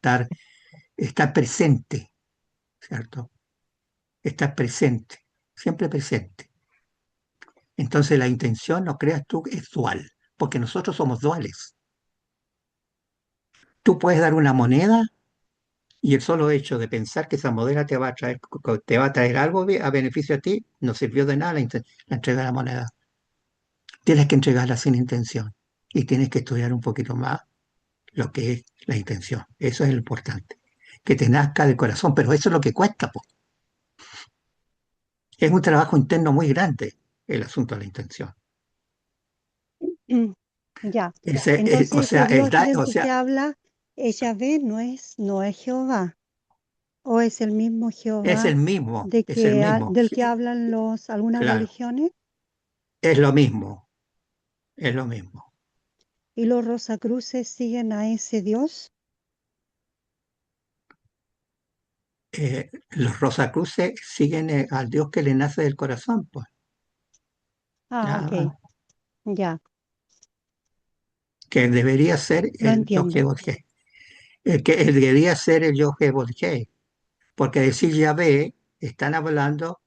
estar presente, ¿cierto? Estar presente, siempre presente. Entonces la intención, no creas tú, es dual, porque nosotros somos duales. Tú puedes dar una moneda y el solo hecho de pensar que esa moneda te va a traer algo a beneficio a ti, no sirvió de nada la entrega de la moneda. Tienes que entregarla sin intención y tienes que estudiar un poquito más lo que es la intención. Eso es lo importante. Que te nazca del corazón, pero eso es lo que cuesta, po. Es un trabajo interno muy grande el asunto de la intención. Mm, ya. O Entonces ese sea, Dios del o que usted sea, habla, Yahvé, no es Jehová, o es el mismo es el Jehová mismo, es el mismo. del que hablan algunas Claro, religiones, es lo mismo, es lo mismo. y los Rosacruces siguen a ese Dios. Los Rosacruces siguen al Dios que le nace del corazón, pues, Ah, nada ok, más. ya, Que debería ser lo el entiendo. Yod-Heh-Vot-Heh. El debería ser el Yod-Heh-Vot-Heh. Porque decir Yahvé, están hablando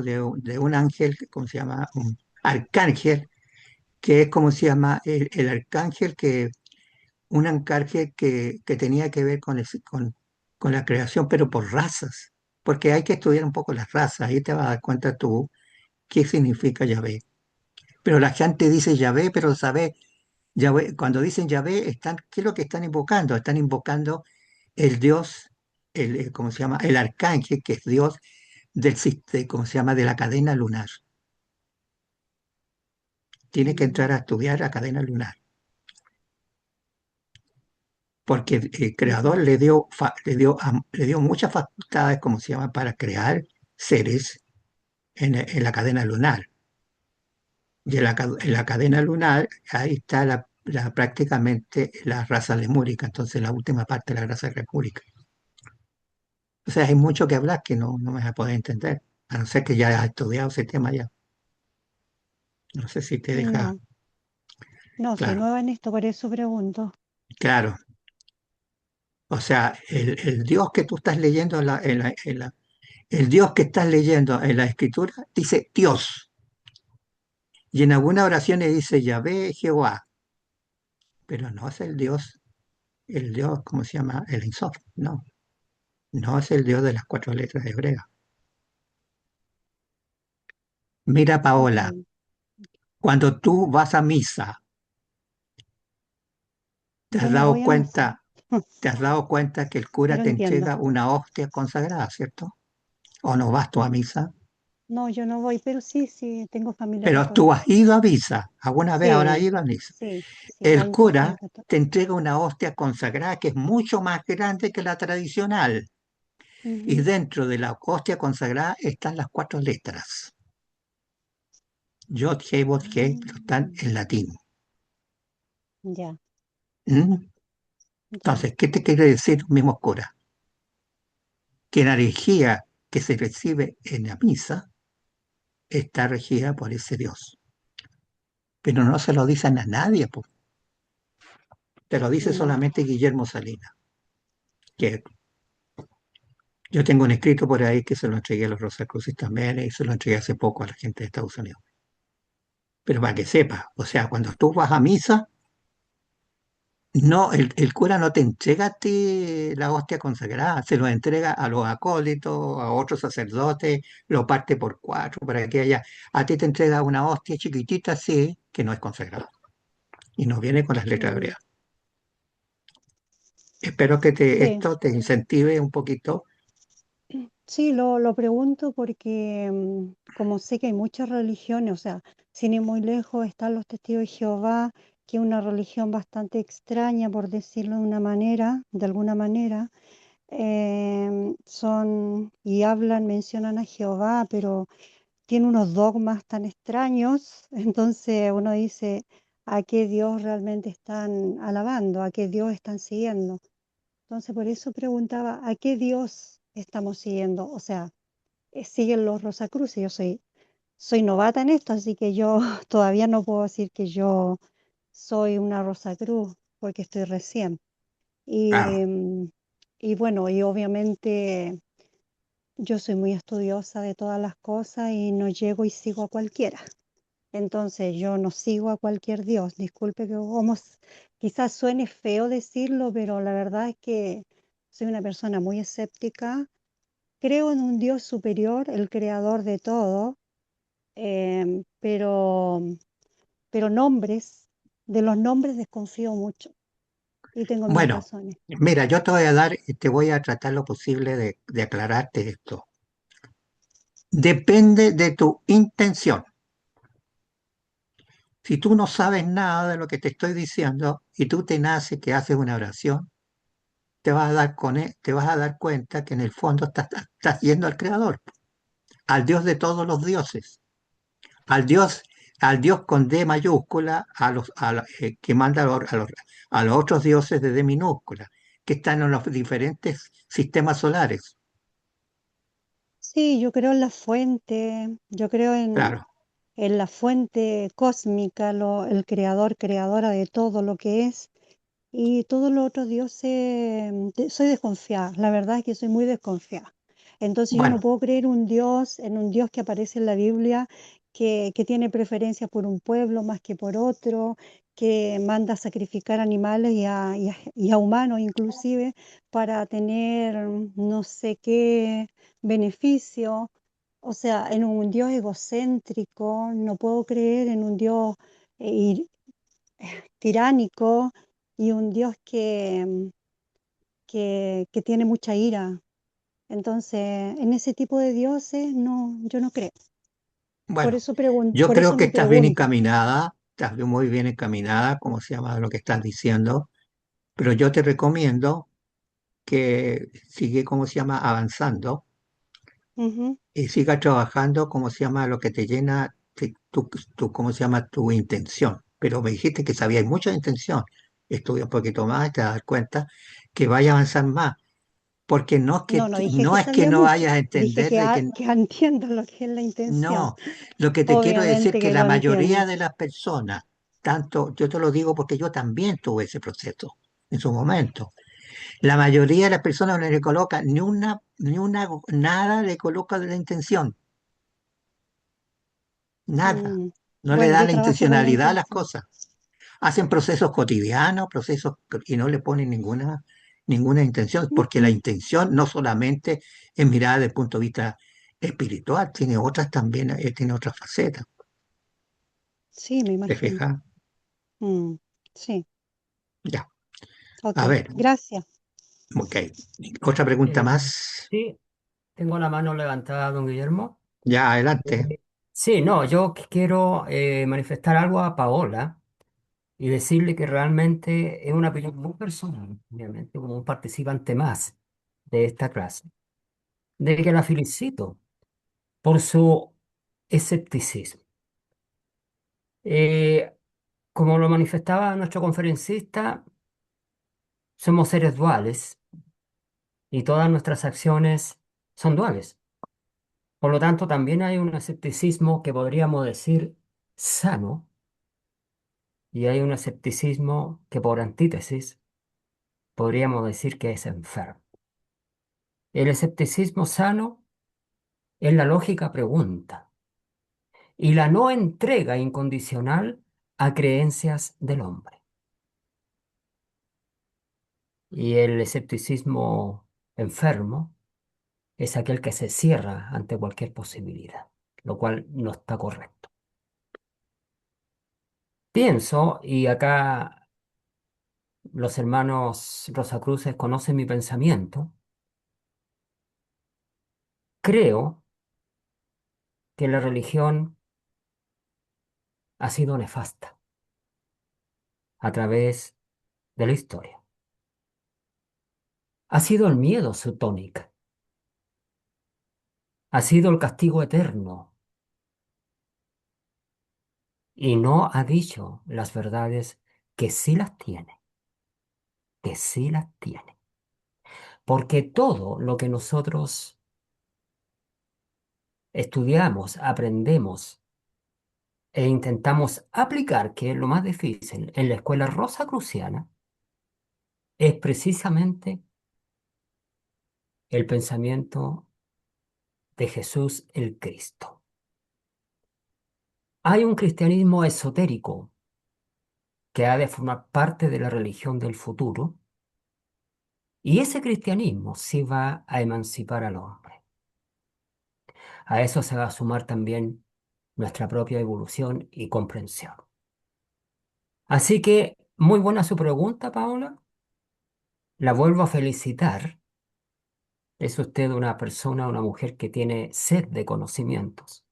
de un ángel, ¿cómo se llama? Un arcángel, que es como se llama el arcángel un arcángel que tenía que ver con la creación, pero por razas. Porque hay que estudiar un poco las razas, ahí te vas a dar cuenta tú qué significa Yahvé. Pero la gente dice Yahvé, pero sabe, Yahvé, cuando dicen Yahvé, ¿qué es lo que están invocando? Están invocando el Dios, ¿cómo se llama? El arcángel, que es Dios ¿cómo se llama? De la cadena lunar. Tiene que Mm, entrar a estudiar la cadena lunar, porque el creador ya, le dio muchas facultades, como se llama, para crear seres en la cadena lunar. Y en la cadena lunar, ahí está prácticamente la raza lemúrica, entonces la última parte de la raza lemúrica. O sea, hay mucho que hablar que no me vas a poder entender, a no ser que ya has estudiado ese tema ya. No sé si te deja no, no, soy claro. nueva en esto, por eso pregunto. Claro, o sea, el Dios que tú estás leyendo el Dios que estás leyendo en la escritura dice Dios. Y en algunas oraciones dice Yahvé, Jehová, pero no es el Dios. el Dios, ¿cómo se llama? El Insof. No, no es el Dios de las cuatro letras hebreas. Mira, Paola, Ok, cuando tú vas a misa, ¿te has yo no dado voy a misa, cuenta, te has dado cuenta que el cura pero te entiendo. entrega una hostia consagrada, ¿cierto? ¿O no vas tú a misa? No, yo no voy, pero sí, sí, tengo familia Pero tú católica. has ido a misa, alguna vez habrás Sí, ido a misa. sí, sí, El soy cura católica. te entrega una hostia consagrada que es mucho más grande que la tradicional. Y Ujú, dentro de la hostia consagrada están las cuatro letras. Yod, He, Vod, He, pero están mm, en latín. ya, ¿Mm? ya. Entonces, ¿qué te quiere decir los mismos curas? Que la energía que se recibe en la misa está regida por ese Dios. Pero no se lo dicen a nadie, po. Te lo dice Ya. solamente Guillermo Salinas. Que yo tengo un escrito por ahí que se lo entregué a los Rosacrucis también y se lo entregué hace poco a la gente de Estados Unidos. Pero para que sepa, o sea, cuando tú vas a misa, no, el cura no te entrega a ti la hostia consagrada, se lo entrega a los acólitos, a otros sacerdotes, lo parte por cuatro, para que haya. A ti te entrega una hostia chiquitita así, que no es consagrada, y no viene con las letras Mm, hebreas. Espero que sí, esto te incentive un poquito. sí, lo pregunto porque como sé que hay muchas religiones, o sea, sin ir muy lejos están los testigos de Jehová, que es una religión bastante extraña, por decirlo de una manera, de alguna manera. Son y hablan, mencionan a Jehová, pero tiene unos dogmas tan extraños, entonces uno dice, ¿a qué Dios realmente están alabando? ¿A qué Dios están siguiendo? Entonces por eso preguntaba, ¿a qué Dios estamos siguiendo? O sea, siguen los Rosacruces, yo soy novata en esto, así que yo todavía no puedo decir que yo soy una Rosacruz, porque estoy recién. Claro. Y, y bueno, y obviamente yo soy muy estudiosa de todas las cosas y no llego y sigo a cualquiera. Entonces yo no sigo a cualquier Dios. Disculpe que quizás suene feo decirlo, pero la verdad es que soy una persona muy escéptica. Creo en un Dios superior, el creador de todo, pero nombres, de los nombres desconfío mucho y tengo mis Bueno, razones. mira, yo te voy a dar, te voy a tratar lo posible de aclararte esto. Depende de tu intención. Si tú no sabes nada de lo que te estoy diciendo y tú te nace que haces una oración, te vas a dar cuenta que en el fondo estás yendo al Creador, al Dios de todos los dioses, al Dios, al Dios con D mayúscula, que manda a los otros dioses de D minúscula, que están en los diferentes sistemas solares. Sí, yo creo en la fuente, yo creo Claro. en la fuente cósmica, el creador, creadora de todo lo que es. Y todos los otros dioses, soy desconfiada, la verdad es que soy muy desconfiada. Entonces yo no Bueno, puedo creer en un Dios que aparece en la Biblia, que tiene preferencia por un pueblo más que por otro, que manda a sacrificar animales y a humanos inclusive para tener no sé qué beneficio. O sea, en un Dios egocéntrico, no puedo creer en un Dios eh, tiránico y un Dios que tiene mucha ira. Entonces, en ese tipo de dioses no, yo no creo. bueno, yo Por creo eso que mi estás bien pregunta. encaminada, estás muy bien encaminada, como se llama lo que estás diciendo, pero yo te recomiendo que sigue, como se llama, avanzando Ujú. y siga trabajando, como se llama, lo que te llena, cómo se llama, tu intención. Pero me dijiste que sabías mucha intención. Estudia un poquito más y te das cuenta que vaya a avanzar más. Porque No, no dije no que es que sabía no mucho, vayas a dije entender de que que entiendo lo que es la intención. no. Lo que te quiero decir Obviamente que que la lo mayoría entiendo. de las personas, tanto, yo te lo digo porque yo también tuve ese proceso en su momento. La mayoría de las personas no le coloca nada le coloca de la intención, nada. Mm. No le Bueno, da yo la trabajo con la intencionalidad a las intención. cosas. hacen procesos cotidianos, y no le ponen ninguna intención, porque la intención no solamente es mirar desde el punto de vista espiritual, tiene otras también, tiene otras facetas. Sí, me ¿Te imagino. fijas? Mm, sí, Ya. ok, A ver, gracias. ok. Otra pregunta Eh, más. sí, tengo la mano levantada, don Guillermo. Ya, adelante. Sí, no, yo quiero manifestar algo a Paola y decirle que realmente es una opinión muy personal, obviamente, como un participante más de esta clase, de que la felicito por su escepticismo. Eh, como lo manifestaba nuestro conferencista, somos seres duales y todas nuestras acciones son duales. Por lo tanto, también hay un escepticismo que podríamos decir sano y hay un escepticismo que por antítesis podríamos decir que es enfermo. El escepticismo sano es la lógica pregunta y la no entrega incondicional a creencias del hombre. Y el escepticismo enfermo es aquel que se cierra ante cualquier posibilidad, lo cual no está correcto. Pienso, y acá los hermanos Rosacruces conocen mi pensamiento, creo que la religión ha sido nefasta a través de la historia. Ha sido el miedo su tónica, ha sido el castigo eterno y no ha dicho las verdades que sí las tiene, que sí las tiene. Porque todo lo que nosotros estudiamos, aprendemos e intentamos aplicar, que es lo más difícil, en la escuela rosacruciana, es precisamente el pensamiento de Jesús el Cristo. Hay un cristianismo esotérico que ha de formar parte de la religión del futuro, y ese cristianismo sí va a emancipar al hombre. A eso se va a sumar también nuestra propia evolución y comprensión. Así que, muy buena su pregunta, Paola. La vuelvo a felicitar. Es usted una persona, una mujer que tiene sed de conocimientos.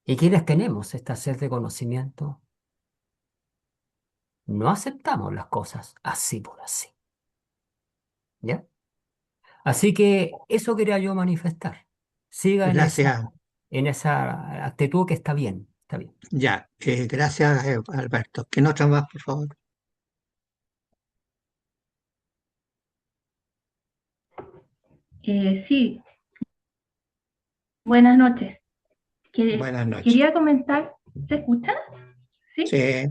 ¿Y quienes tenemos esta sed de conocimiento? No aceptamos las cosas así por así. ¿Ya? Así que eso quería yo manifestar. Siga Gracias. en esa actitud que está bien, está bien. Ya, gracias, Alberto. ¿Qué otra más, por favor? Sí, buenas noches. Buenas noches. Quería comentar, ¿se escucha? ¿Sí? Sí,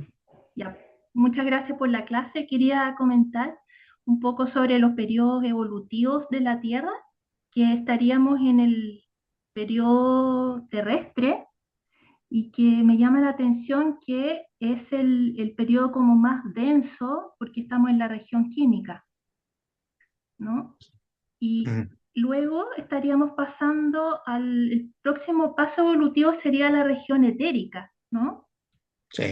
Ya. Muchas gracias por la clase. Quería comentar un poco sobre los periodos evolutivos de la Tierra, que estaríamos en el periodo terrestre y que me llama la atención que es el periodo como más denso porque estamos en la región química, ¿no? Y mm, luego estaríamos pasando el próximo paso evolutivo sería la región etérica, ¿no? sí.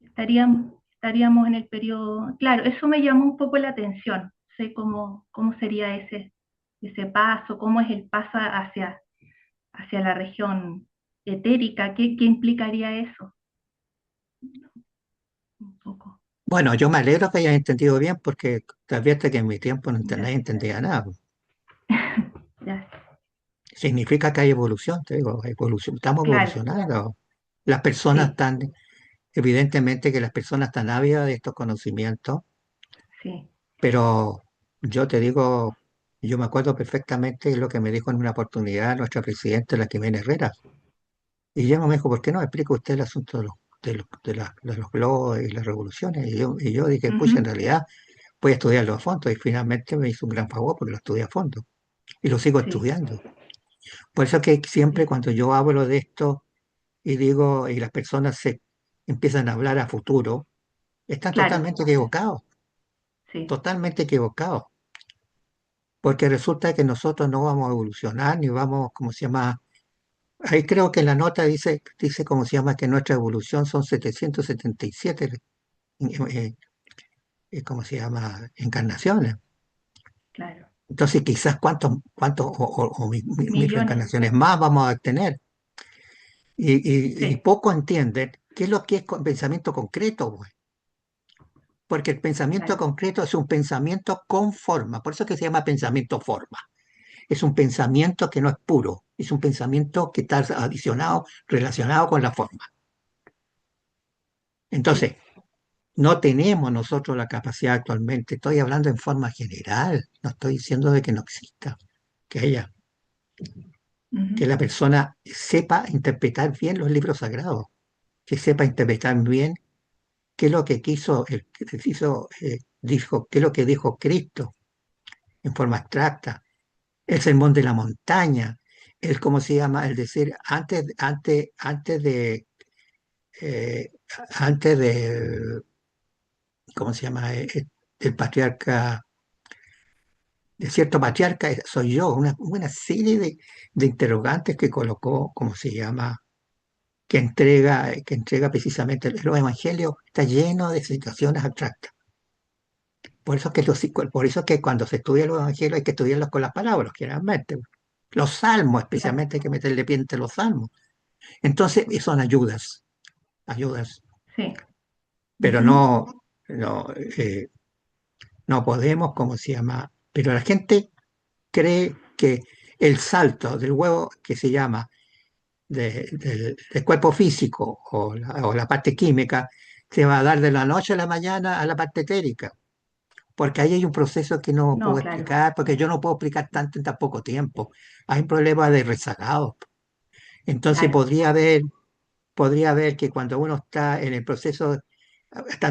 Estaríamos en el periodo, claro, eso me llamó un poco la atención, no sé cómo sería ese paso, cómo es el paso hacia la región etérica, qué implicaría eso, un poco. Bueno, yo me alegro que hayas entendido bien porque te advierto que en mi tiempo no nadie Gracias. entendía nada. Gracias. Significa que hay evolución, te digo, evolución, estamos Claro, evolucionando. Las personas sí, están, evidentemente que las personas están ávidas de estos conocimientos, sí, pero yo te digo, yo me acuerdo perfectamente lo que me dijo en una oportunidad nuestra presidenta, la Jimena Herrera. Y ella me dijo, ¿por qué no me explica usted el asunto de los globos y las revoluciones? Y yo dije, pues en ujú, realidad voy a estudiarlo a fondo y finalmente me hizo un gran favor porque lo estudié a fondo y lo sigo sí, estudiando. Por eso que siempre sí, cuando yo hablo de esto y digo, y las personas se empiezan a hablar a futuro, están Claro, Sí, totalmente equivocados, porque resulta que nosotros no vamos a evolucionar ni vamos, ¿cómo se llama? Ahí creo que en la nota dice ¿cómo se llama? Que nuestra evolución son 777, eh, ¿cómo se llama? Encarnaciones. claro. Entonces quizás cuántos o mil Millones. reencarnaciones más vamos a tener. Y Sí, poco entienden qué es lo que es pensamiento concreto, pues. Porque el pensamiento claro. concreto es un pensamiento con forma, por eso es que se llama pensamiento forma. Es un pensamiento que no es puro, es un pensamiento que está adicionado, relacionado con la forma. Sí. Entonces, no tenemos nosotros la capacidad actualmente, estoy hablando en forma general, no estoy diciendo de que no exista, que haya, que Ujú. la persona sepa interpretar bien los libros sagrados, que sepa interpretar bien qué es lo que dijo, qué es lo que dijo Cristo en forma abstracta, el sermón de la montaña, el cómo se llama, el decir, eh, antes de, ¿cómo se llama? El patriarca, de cierto patriarca, soy yo, una serie de interrogantes que colocó, ¿cómo se llama? Que entrega precisamente los evangelios, está lleno de situaciones abstractas. Por eso es que cuando se estudia los evangelios hay que estudiarlos con las palabras, generalmente. Los salmos, Claro. especialmente, hay que meterle pie entre los salmos. Entonces, son ayudas, Sí. pero Ujú. no podemos, ¿cómo se llama? Pero la gente cree que el salto del huevo, que se llama del cuerpo físico o la parte química, se va a dar de la noche a la mañana a la parte etérica. Porque ahí hay un proceso que no No, puedo claro. explicar, porque yo no puedo explicar tanto en tan poco tiempo. Hay un problema de rezagado. Entonces Claro. podría haber que cuando uno está en el proceso,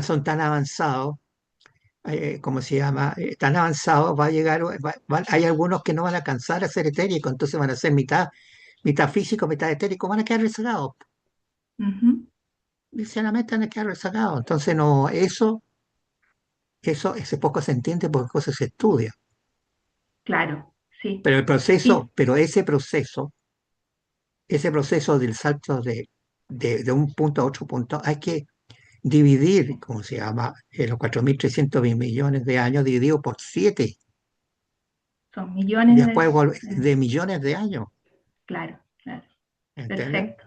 son tan avanzados, ¿cómo se llama? Tan avanzados, va a llegar, hay algunos que no van a alcanzar a ser etéricos, entonces van a ser mitad físico, mitad etérico, van a quedar rezagados. Ujú. Sinceramente van a quedar rezagados. Entonces, no, eso ese poco se entiende porque cosas se estudia. Claro. Sí. Pero el Sí. proceso, pero ese proceso del salto de un punto a otro punto, hay que dividir, ¿cómo se llama? Los 4.300 millones de años dividido por 7, Son millones después de- de millones de años, Claro, claro. ¿entiendes? Perfecto.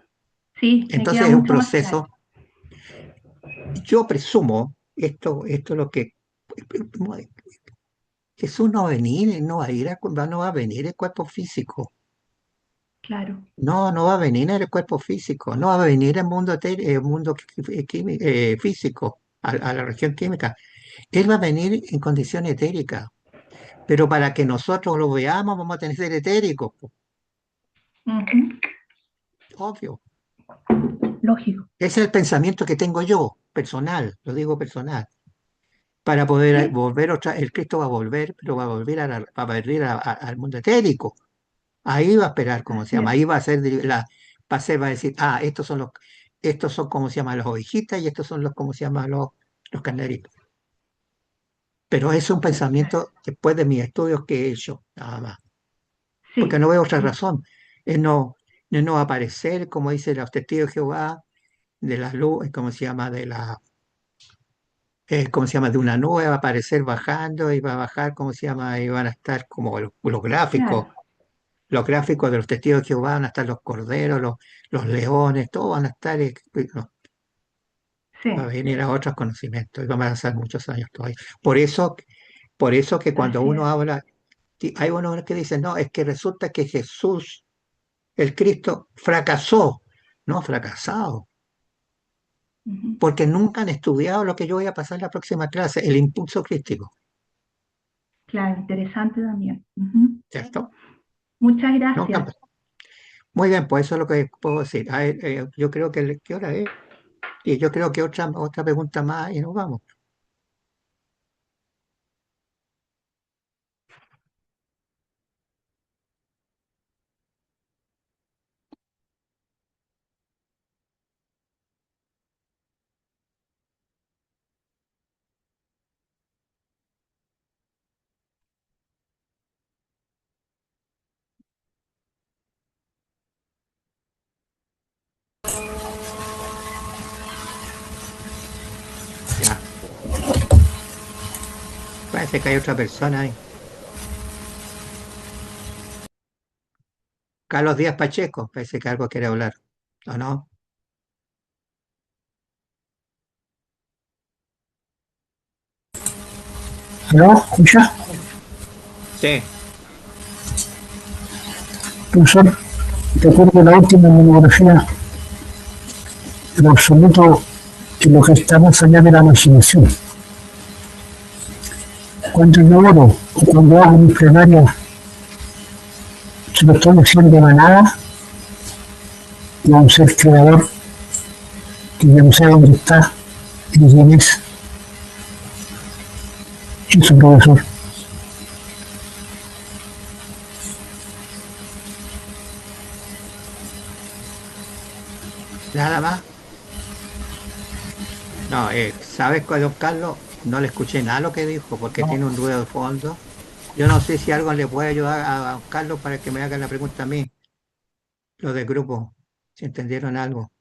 Sí, me queda Entonces es un mucho más claro. proceso, yo presumo, esto es lo que Jesús no va a venir, no va a venir el cuerpo físico. Claro. No, no va a venir en el cuerpo físico, no va a venir el mundo físico, a la región química. Él va a venir en condición etérica, pero para que nosotros lo veamos vamos a tener que ser etéricos, po, Ujú. obvio. Lógico. Ese es el pensamiento que tengo yo, personal, lo digo personal. Para poder Sí. volver el Cristo va a volver, pero va a volver al mundo etérico. Ahí va a esperar, ¿cómo se Así llama? es. Ahí va a decir, estos son, ¿cómo se llaman? Las ovejitas y estos son ¿cómo se llaman? Los carneritos. Pero es un Claro. pensamiento después de mis estudios que he hecho, nada más. Porque Sí, no veo otra sí. razón. Es no aparecer, como dicen los testigos de Jehová, de la luz, ¿cómo se llama? ¿Cómo se llama? De una nube va a aparecer bajando y va a bajar, ¿cómo se llama? Y van a estar como los gráficos. Claro. Los gráficos de los testigos de Jehová van a estar los corderos, los leones, todos van a estar, no, va a Sí, venir a otros conocimientos y van a pasar muchos años todavía. Por eso que cuando así uno es. habla, hay unos que dicen, no, es que resulta que Jesús, el Cristo, fracasó. No, fracasado, Ujú. porque nunca han estudiado lo que yo voy a pasar en la próxima clase, el impulso crístico, Claro, interesante también. Ujú. ¿cierto? Muchas Nunca. gracias. Muy bien, pues eso es lo que puedo decir. A ver, yo creo que, ¿qué hora es? Y yo creo que otra pregunta más y nos vamos. Parece que hay otra persona ahí. Carlos Díaz Pacheco, parece que algo quiere hablar. ¿O no? ¿Aló? ¿Escucha? Sí. Profesor, recuerdo la última monografía, en absoluto que lo que está más allá de la imaginación. Cuando yo oro o cuando hago mi plenaria, se lo estoy haciendo de manada y a un ser creador que ya no sé dónde está ni quién es. Eso, profesor. Nada más. No, ¿sabes, don Carlos? No le escuché nada lo que dijo porque No, tiene un ruido de fondo. Yo no sé si algo le puede ayudar a don Carlos para que me haga la pregunta a mí, los del grupo, si entendieron algo.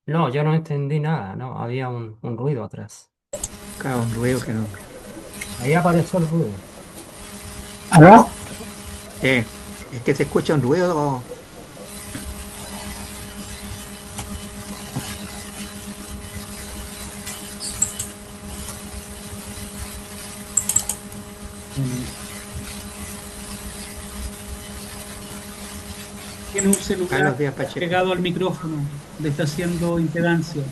No, yo no entendí nada, no, había un ruido atrás. Claro, un ruido que no. Ahí apareció el ruido. ¿aló? Es que se escucha un ruido. Tiene un celular Carlos Díaz Pacheco. pegado al micrófono, le está haciendo impedancia.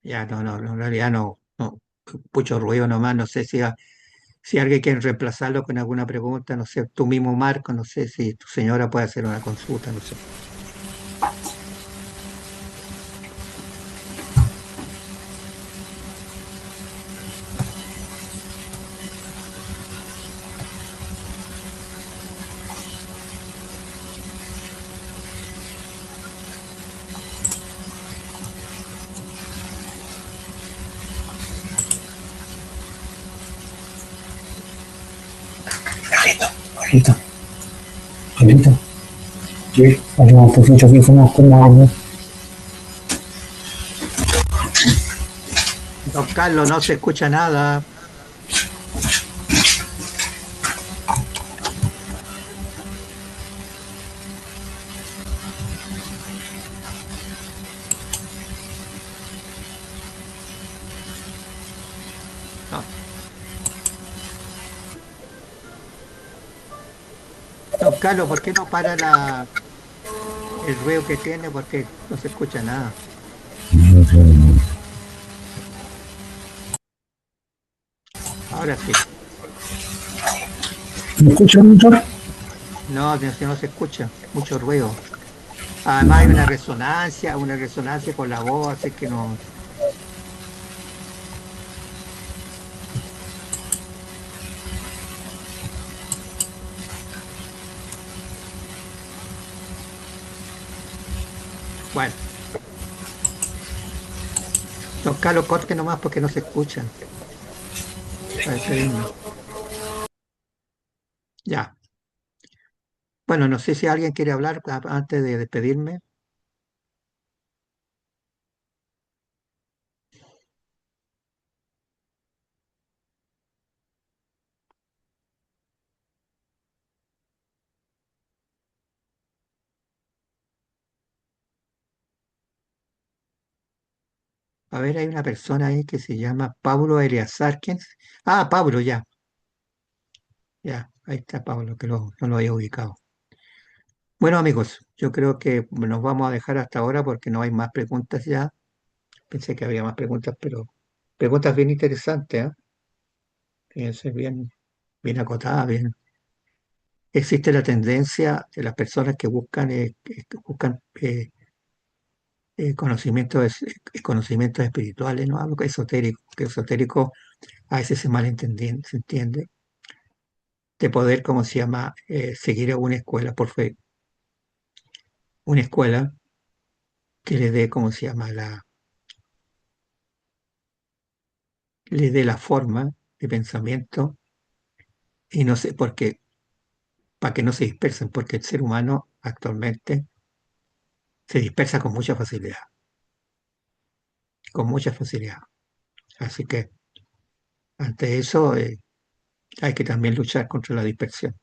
Ya, no, en realidad no. Mucho ruido nomás. No sé si alguien quiere reemplazarlo con alguna pregunta. No sé, tú mismo, Marco. No sé si tu señora puede hacer una consulta. No sé. Ahorita, ahorita. Sí. Hace un poquito aquí como Don Carlos, no se escucha nada. No. Don Carlos, ¿por qué no para el ruido que tiene? Porque no se escucha nada. Ahora sí. ¿me escucha, profesor? No, no se escucha. Mucho ruido. Además hay una resonancia con la voz, así que no. Bueno, don Carlos, corte nomás porque no se escucha. Para despedirnos. Ya. Bueno, no sé si alguien quiere hablar antes de despedirme. A ver, hay una persona ahí que se llama Pablo Eleazar. ¿Quién es? Ah, Pablo, ya. Ya, ahí está Pablo, que no lo había ubicado. Bueno, amigos, yo creo que nos vamos a dejar hasta ahora porque no hay más preguntas ya. Pensé que había más preguntas, pero preguntas bien interesantes, ¿eh? Fíjense, bien acotadas, bien. Existe la tendencia de las personas que buscan conocimientos espirituales, no hablo que esotérico, que esotérico a veces se entiende, de poder, ¿cómo se llama?, seguir a una escuela por fe, una escuela que le dé, ¿cómo se llama?, le dé la forma de pensamiento y no sé por qué, para que no se dispersen, porque el ser humano actualmente se dispersa con mucha facilidad. Así que ante eso hay que también luchar contra la dispersión.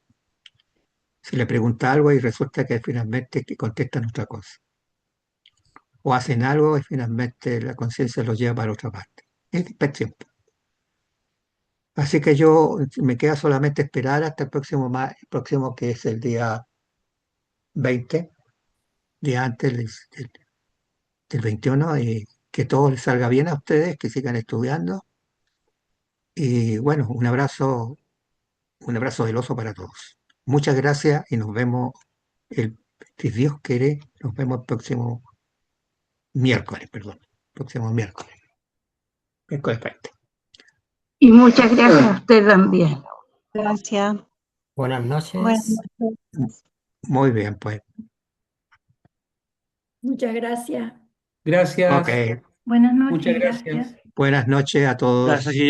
Se le pregunta algo y resulta que finalmente que contestan otra cosa. O hacen algo y finalmente la conciencia los lleva para otra parte. Es dispersión. Así que yo me queda solamente esperar hasta el próximo que es el día 20, día antes del 21, y que todo les salga bien a ustedes, que sigan estudiando. Y bueno, un abrazo del oso para todos. Muchas gracias y nos vemos si Dios quiere, nos vemos el próximo miércoles, perdón. Próximo miércoles. Miércoles 20. Y muchas gracias a usted también. Gracias. Buenas Buenas noches. noches. Muy bien, pues. Muchas gracias. Gracias. Ok. Buenas Muchas noches, gracias. gracias. Buenas noches a todos. Gracias, Guillermo.